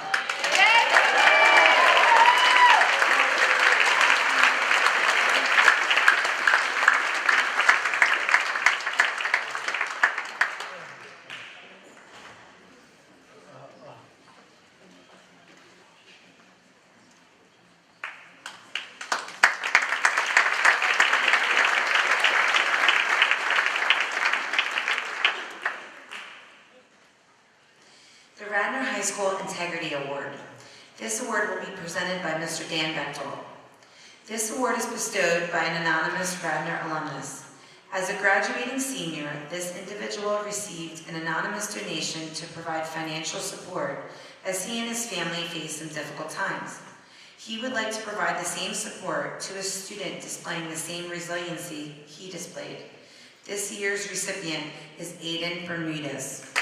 B: The Radnor High School Integrity Award. This award will be presented by Mr. Dan Bechtel. This award is bestowed by an anonymous Radnor alumnus. As a graduating senior, this individual received an anonymous donation to provide financial support as he and his family faced some difficult times. He would like to provide the same support to a student displaying the same resiliency he displayed. This year's recipient is Aiden Bermudez.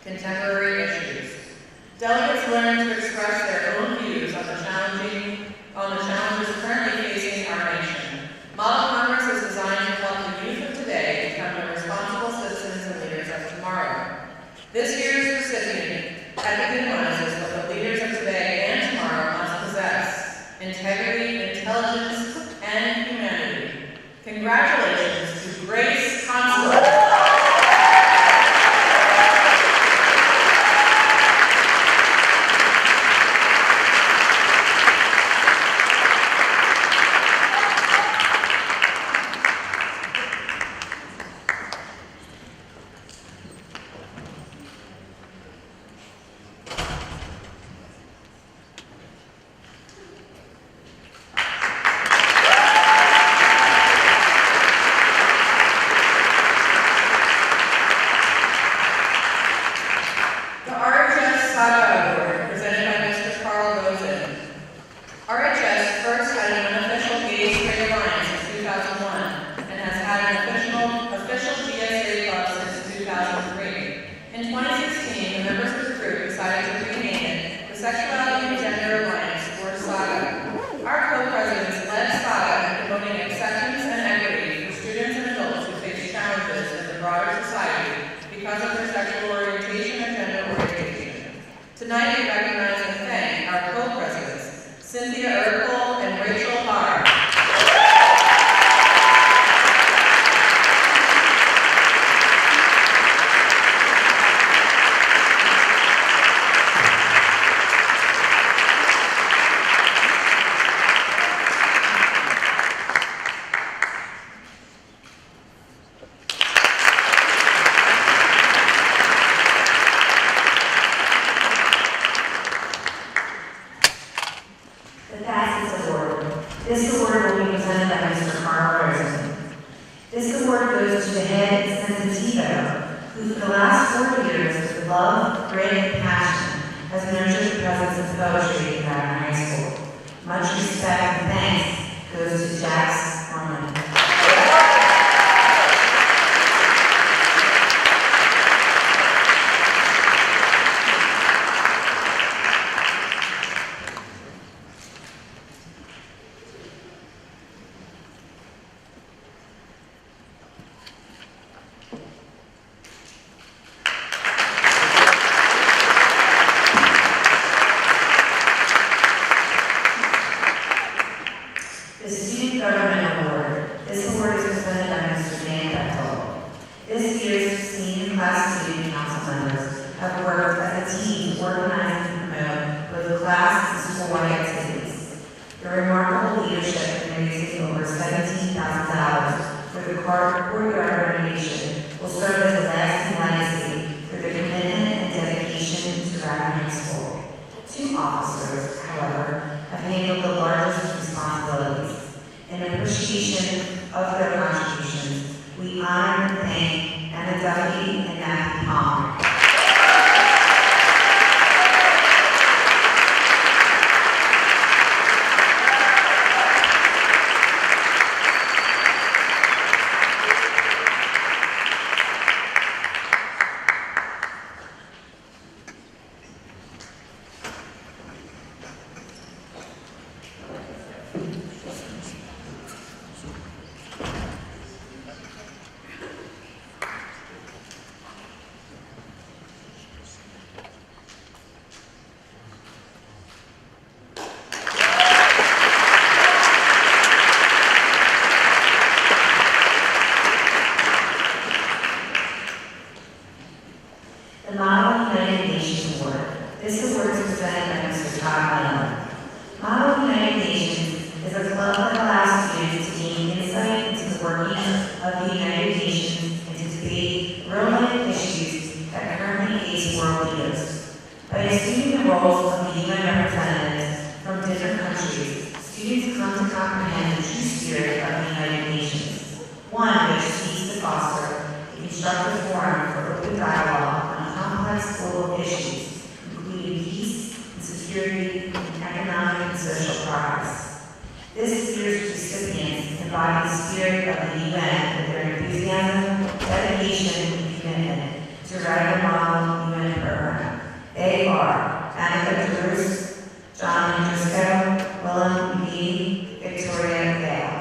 C: Contemporary issues. Delegates learn to express their own views on the challenges currently facing our nation. Model Congress is designed to help the youth of today become the responsible citizens and leaders of tomorrow. This year's recipient epitomizes what the leaders of today and tomorrow must possess: integrity, intelligence, and humanity.
B: goes to the head sensitivo, who for the last 4 years, with love, grit, and passion, has nurtured the presence of poetry in Radnor High School. Much respect and thanks goes to Jax Norman. The Student Government Award. This award is presented by Mr. Departmental. This year's senior class student council members have worked as a team to organize and promote both class and school-wide activities. The remarkable leadership in raising over $17,000 for the courtyard renovation will serve as a lasting legacy for their commitment and dedication to Radnor High School. 2 officers, however, have handled the largest responsibilities. In appreciation of their contributions, we honor and thank Emma Duffy and Matthew Palmer. The Model United Nations Award. This award is presented by Mr. Todd Layne. Model United Nations is a club that allows students to gain insight into the workings of the United Nations and to debate relevant issues that currently face world leaders. By assuming the roles of the UN representatives from different countries, students come to comprehend the true spirit of the United Nations, one which seeks to foster a constructive forum for open dialogue on complex global issues, including peace and security and economic and social progress. This year's recipients embody the spirit of the UN with their enthusiasm, dedication, and commitment to Radnor Model UN program. They are Annika Drews, John Driscoll, Willem McGee, Victoria Gale.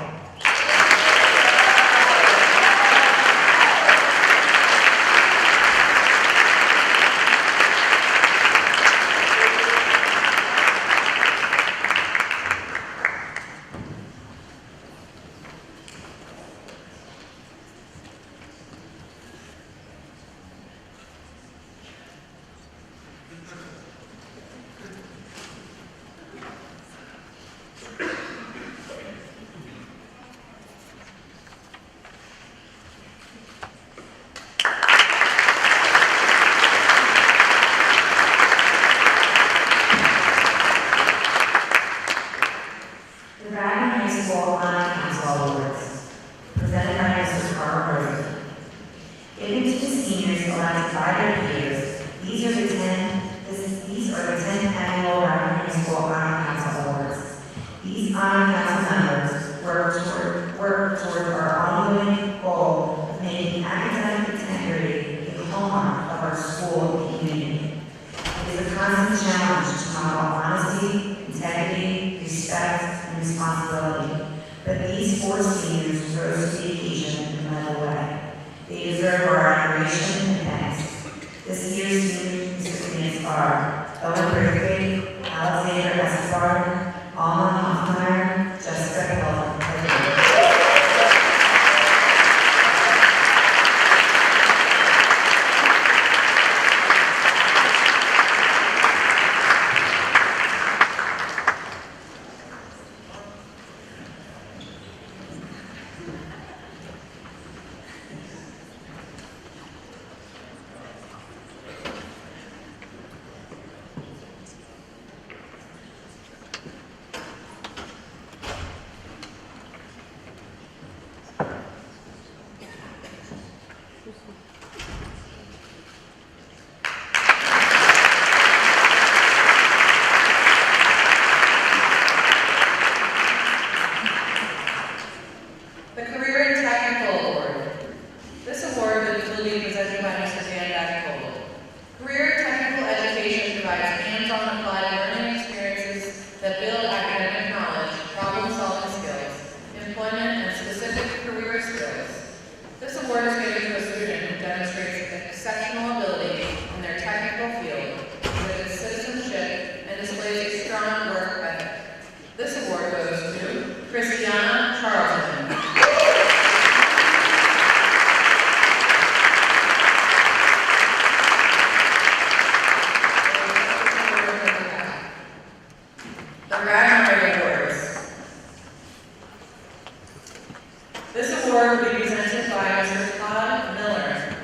C: by Mr. Todd Miller.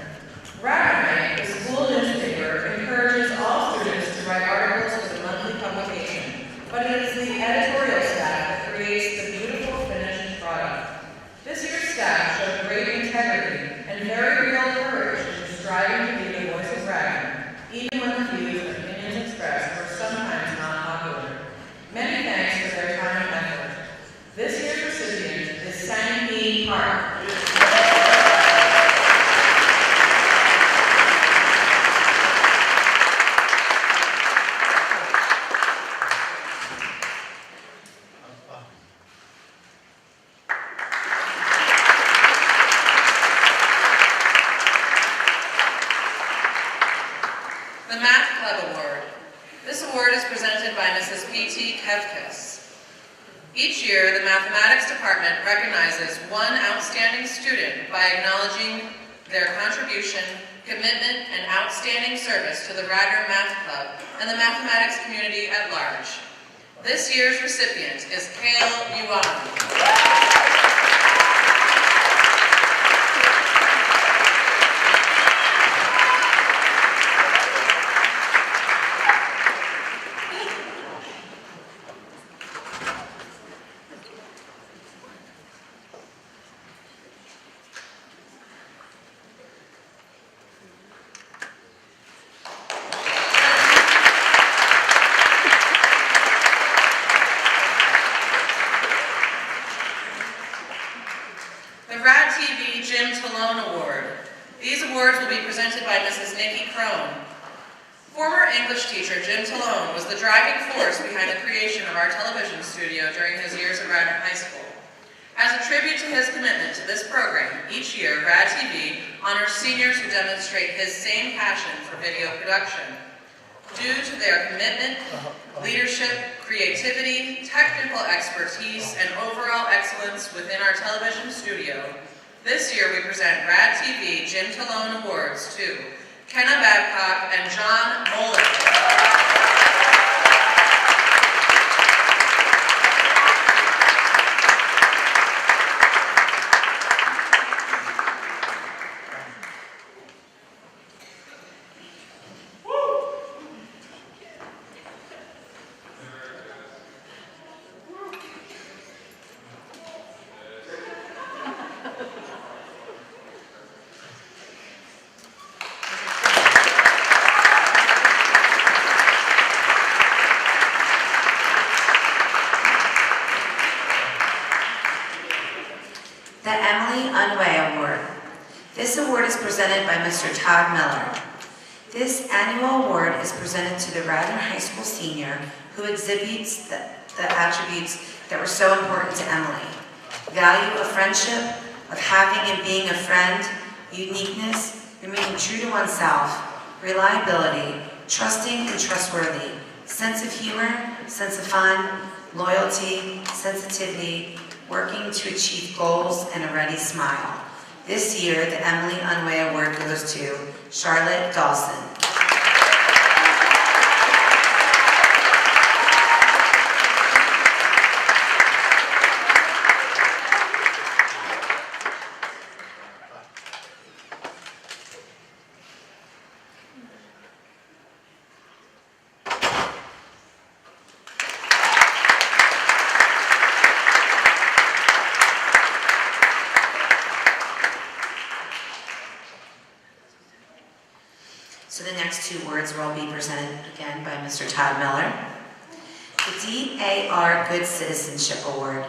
C: Radtv, the school newspaper, encourages all students to write articles for the monthly publication, but it is the editorial staff that creates the beautiful finished product. This year's staff showed great integrity and very real courage in striving to be the voice of Radnor, even when the views and opinions expressed were sometimes not popular. Many thanks for their time and effort. This year's recipient is Sang-Hee Park. The Math Club Award. This award is presented by Mrs. P.T. Kevkis. Each year, the Mathematics Department recognizes one outstanding student by acknowledging their contribution, commitment, and outstanding service to the Radnor Math Club and the mathematics community at large. This year's recipient is Kale Yuan. Radtv Jim Talone Award. These awards will be presented by Mrs. Nikki Crone. Former English teacher Jim Talone was the driving force behind the creation of our television studio during his years at Radnor High School. As a tribute to his commitment to this program, each year Radtv honors seniors who demonstrate his same passion for video production. Due to their commitment, leadership, creativity, technical expertise, and overall excellence within our television studio, this year we present Radtv Jim Talone Awards to Kenna Babcock and John Moeller.
B: The Emily Unway Award. This award is presented by Mr. Todd Miller. This annual award is presented to the Radnor High School senior who exhibits the attributes that were so important to Emily. Value of friendship, of having and being a friend, uniqueness, remaining true to oneself, reliability, trusting and trustworthy, sense of humor, sense of fun, loyalty, sensitivity, working to achieve goals, and a ready smile. This year, the Emily Unway Award goes to Charlotte Dawson. So the next two awards will be presented again by Mr. Todd Miller. The DAR Good Citizenship Award.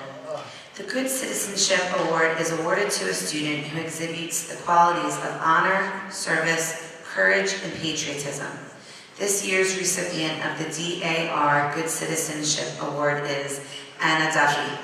B: The Good Citizenship Award is awarded to a student who exhibits the qualities of honor, service, courage, and patriotism. This year's recipient of the DAR Good Citizenship Award is Anna Duffy.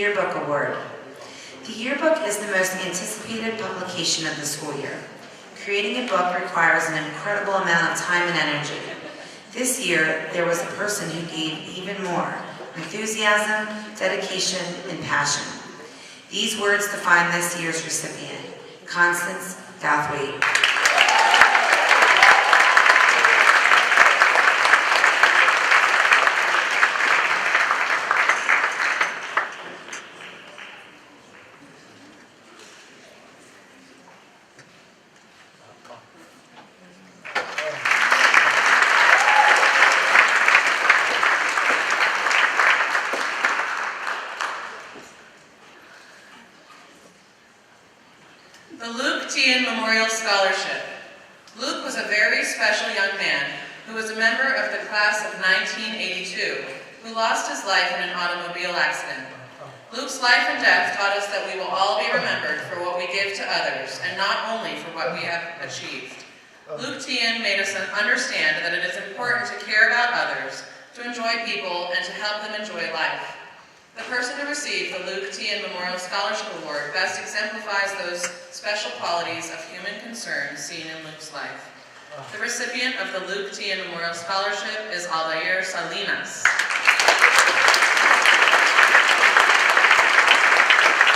B: Yearbook Award. The yearbook is the most anticipated publication of the school year. Creating a book requires an incredible amount of time and energy. This year, there was a person who gave even more: enthusiasm, dedication, and passion. These words define this year's recipient, Constance Douthwaite.
C: The Luke Tian Memorial Scholarship. Luke was a very special young man who was a member of the class of 1982 who lost his life in an automobile accident. Luke's life and death taught us that we will all be remembered for what we give to others and not only for what we have achieved. Luke Tian made us understand that it is important to care about others, to enjoy people, and to help them enjoy life. The person who received the Luke Tian Memorial Scholarship Award best exemplifies those special qualities of human concern seen in Luke's life. The recipient of the Luke Tian Memorial Scholarship is Aldair Salinas.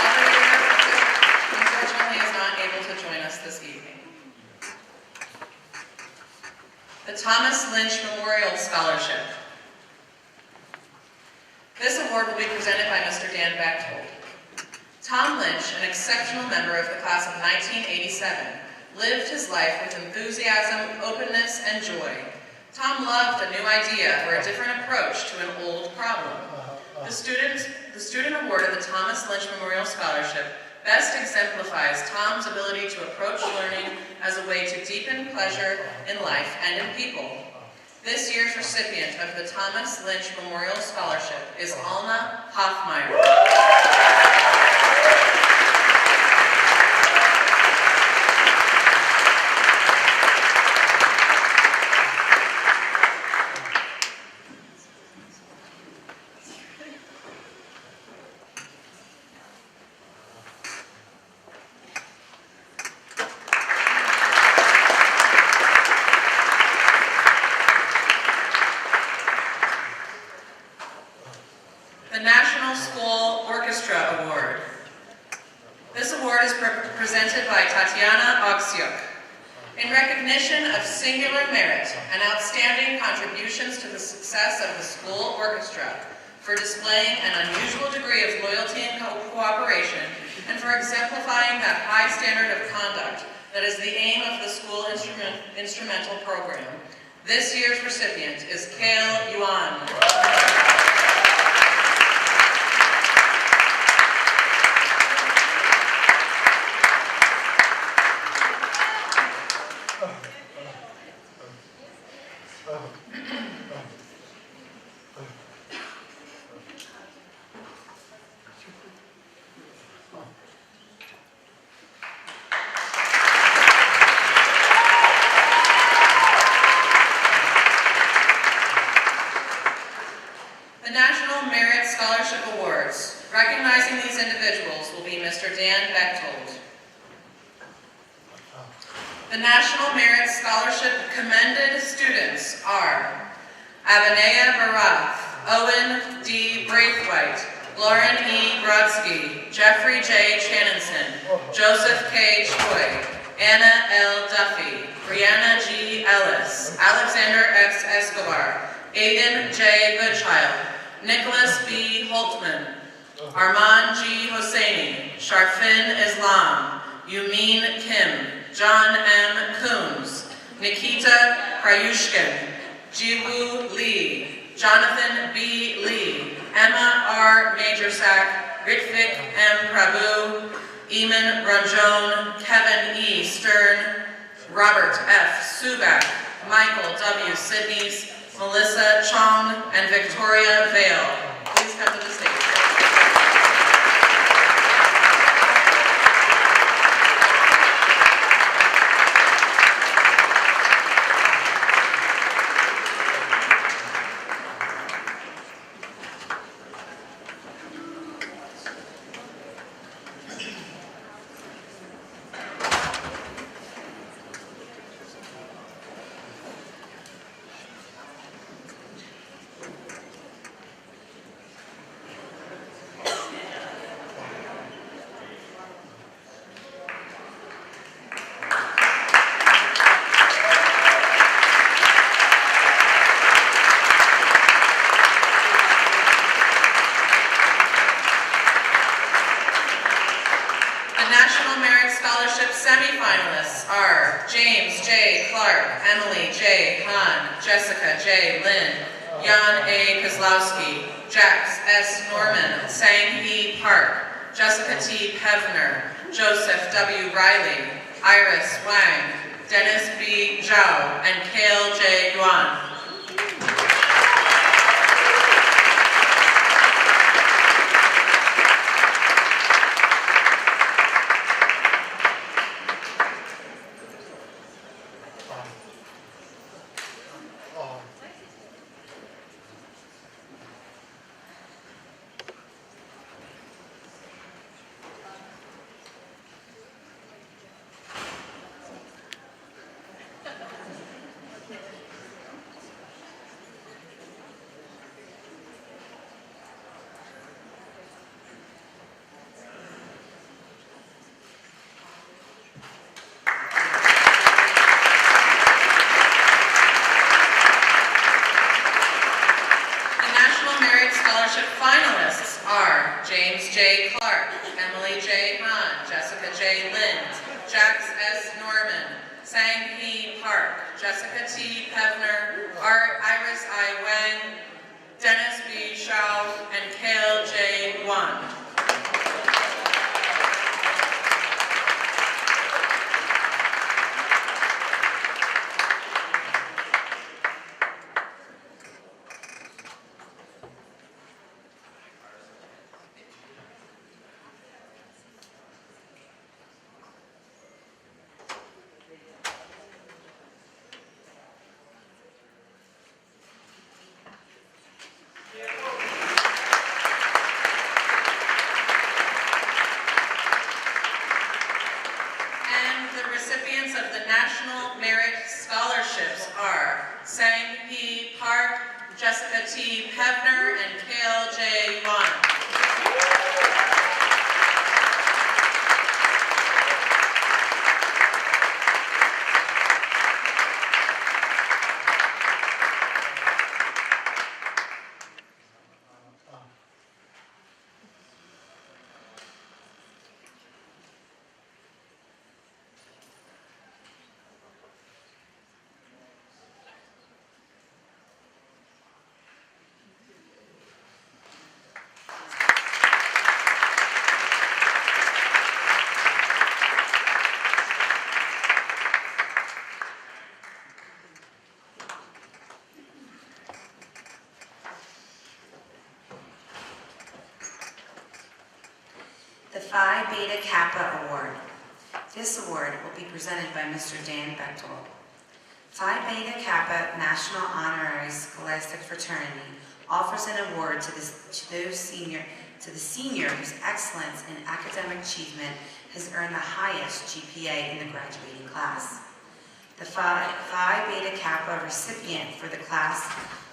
C: Aldair, unfortunately, is not able to join us this evening. The Thomas Lynch Memorial Scholarship. This award will be presented by Mr. Dan Bechtold. Tom Lynch, an exceptional member of the class of 1987, lived his life with enthusiasm, openness, and joy. Tom loved a new idea or a different approach to an old problem. The student award of the Thomas Lynch Memorial Scholarship best exemplifies Tom's ability to approach learning as a way to deepen pleasure in life and in people. This year's recipient of the Thomas Lynch Memorial Scholarship is Alna Hoffmeyer. The National School Orchestra Award. This award is presented by Tatiana Oksiuk. In recognition of singular merit and outstanding contributions to the success of the school orchestra, for displaying an unusual degree of loyalty and cooperation, and for exemplifying that high standard of conduct that is the aim of the school instrumental program. This year's recipient is Kale Yuan. The National Merit Scholarship Awards. Recognizing these individuals will be Mr. Dan Bechtold. The National Merit Scholarship commended students are Abanea Barath, Owen D. Braithwaite, Lauren E. Brodsky, Jeffrey J. Channinson, Joseph K. Choi, Anna L. Duffy, Brianna G. Ellis, Alexander X. Escobar, Aiden J. Goodchild, Nicholas B. Holtman, Armand G. Hosseini, Sharfin Islam, Yumin Kim, John M. Coombs, Nikita Kryushkin, Jiwoo Lee, Jonathan B. Lee, Emma R. Majorsak, Ritvik M. Prabhu, Eamon Ranjone, Kevin E. Stern, Robert F. Subak, Michael W. Sidneys, Melissa Chong, and Victoria Vale. Please come to the stage. James J. Clark, Emily J. Hahn, Jessica J. Lynn, Jan A. Kozlowski, Jax S. Norman, Sang-hee Park, Jessica T. Pevner, Joseph W. Riley, Iris Wang, Dennis B. Zhao, and Kale J. Yuan. Finalists are James J. Clark, Emily J. Hahn, Jessica J. Lind, Jax S. Norman, Sang-hee Park, Jessica T. Pevner, Iris I. Wang, Dennis B. Zhao, and Kale J. Wan. Sang-hee Park, Jessica T. Pevner, and Kale J. Yuan.
B: The Phi Beta Kappa Award. This award will be presented by Mr. Dan Bechtel. Phi Beta Kappa National Honorary Scholastic Fraternity offers an award to the senior whose excellence in academic achievement has earned the highest GPA in the graduating class. The Phi Beta Kappa recipient for the class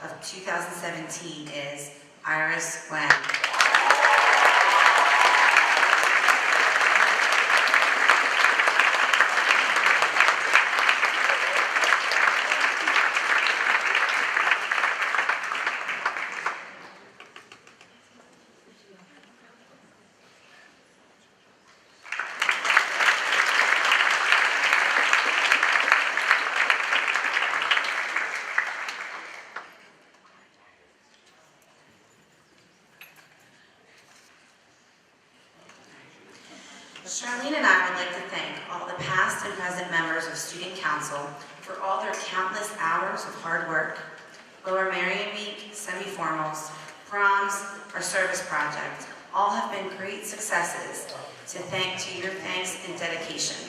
B: of 2017 is Iris Wang. Charlene and I would like to thank all the past and present members of Student Council for all their countless hours of hard work. Lower Marion Week, semi-formals, proms, our service project, all have been great successes to your thanks and dedication.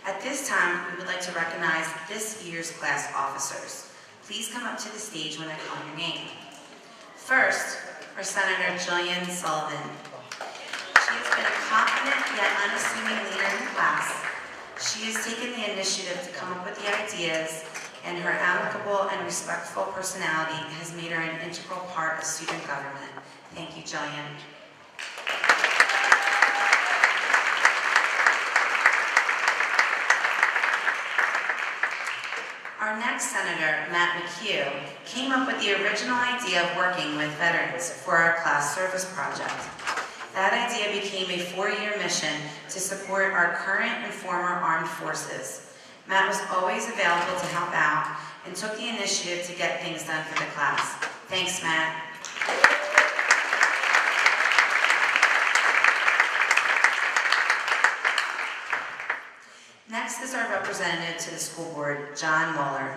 B: At this time, we would like to recognize this year's class officers. Please come up to the stage when I call your name. First, our Senator Jillian Sullivan. She has been a confident yet unassuming leader in the class. She has taken the initiative to come up with the ideas, and her amicable and respectful personality has made her an integral part of student government. Thank you, Jillian. Our next Senator, Matt McHugh, came up with the original idea of working with veterans for our class service project. That idea became a 4-year mission to support our current and former armed forces. Matt was always available to help out and took the initiative to get things done for the class. Thanks, Matt. Next is our representative to the school board, John Muller.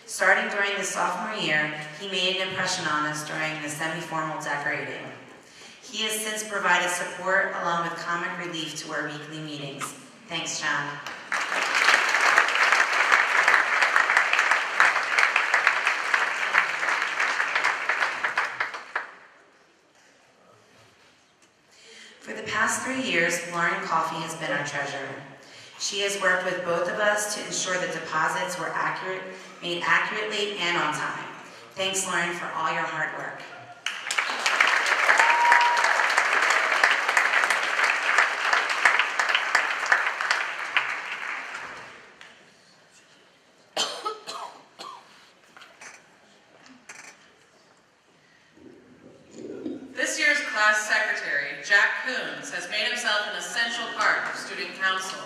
B: Starting during the sophomore year, he made an impression on us during the semi-formal decorating. He has since provided support along with comic relief to our weekly meetings. Thanks, John. For the past 3 years, Lauren Coffey has been our treasurer. She has worked with both of us to ensure the deposits were made accurately and on time. Thanks, Lauren, for all your hard work.
C: This year's class secretary, Jack Coons, has made himself an essential part of student council.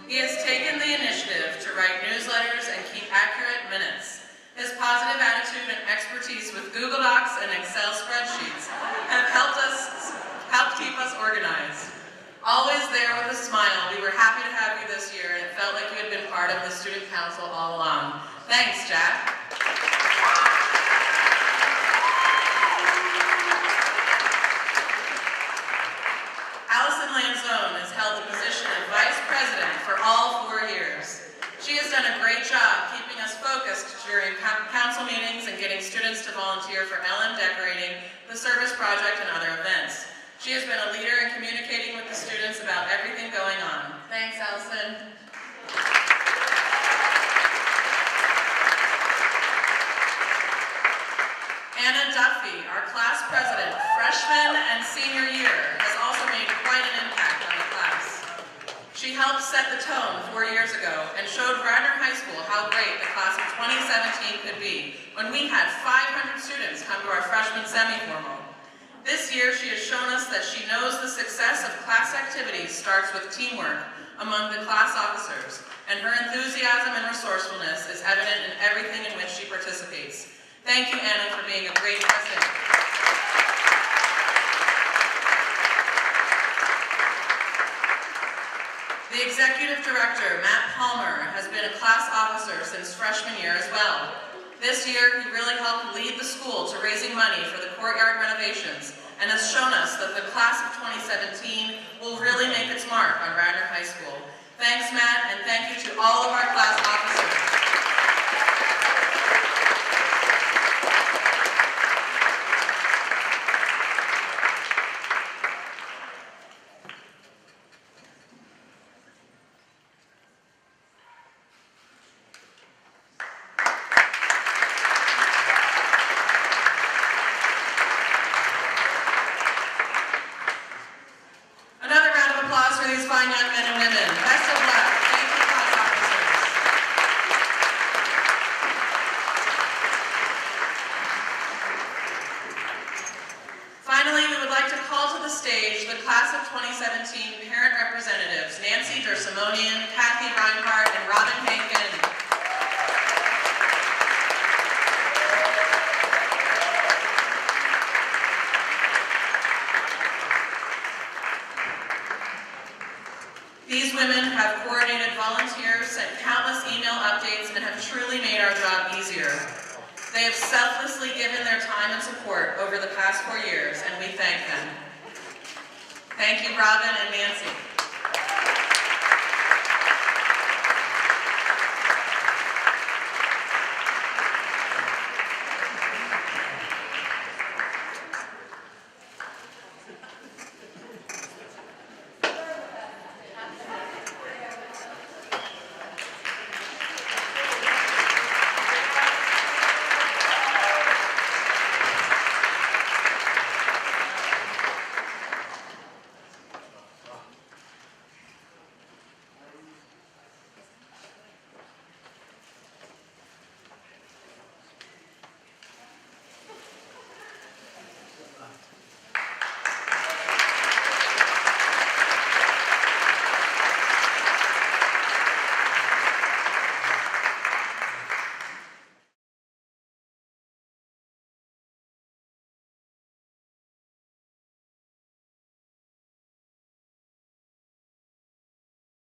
C: He has taken the initiative to write newsletters and keep accurate minutes. His positive attitude and expertise with Google Docs and Excel spreadsheets have helped keep us organized. Always there with a smile, we were happy to have you this year, and it felt like you had been part of the student council all along. Thanks, Jack. Allison Lanzone has held the position of Vice President for all 4 years. She has done a great job keeping us focused during council meetings and getting students to volunteer for LM decorating, the service project, and other events. She has been a leader in communicating with the students about everything going on. Thanks, Allison. Anna Duffy, our class president, freshman and senior year, has also made quite an impact on the class. She helped set the tone 4 years ago and showed Radnor High School how great the class of 2017 could be when we had 500 students come to our freshman semi-formal. This year, she has shown us that she knows the success of class activities starts with teamwork among the class officers, and her enthusiasm and resourcefulness is evident in everything in which she participates. Thank you, Anna, for being a great president. The executive director, Matt Palmer, has been a class officer since freshman year as well. This year, he really helped lead the school to raising money for the courtyard renovations and has shown us that the class of 2017 will really make its mark on Radnor High School. Thanks, Matt, and thank you to all of our class officers. These fine young men and women. Best of luck. Thank you, class officers. Finally, we would like to call to the stage the class of 2017 parent representatives, Nancy Dersimonian, Kathy Reinhardt, and Robin Hankin. These women have coordinated volunteers, sent countless email updates, and have truly made our job easier. They have selflessly given their time and support over the past 4 years, and we thank them. Thank you, Robin and Nancy.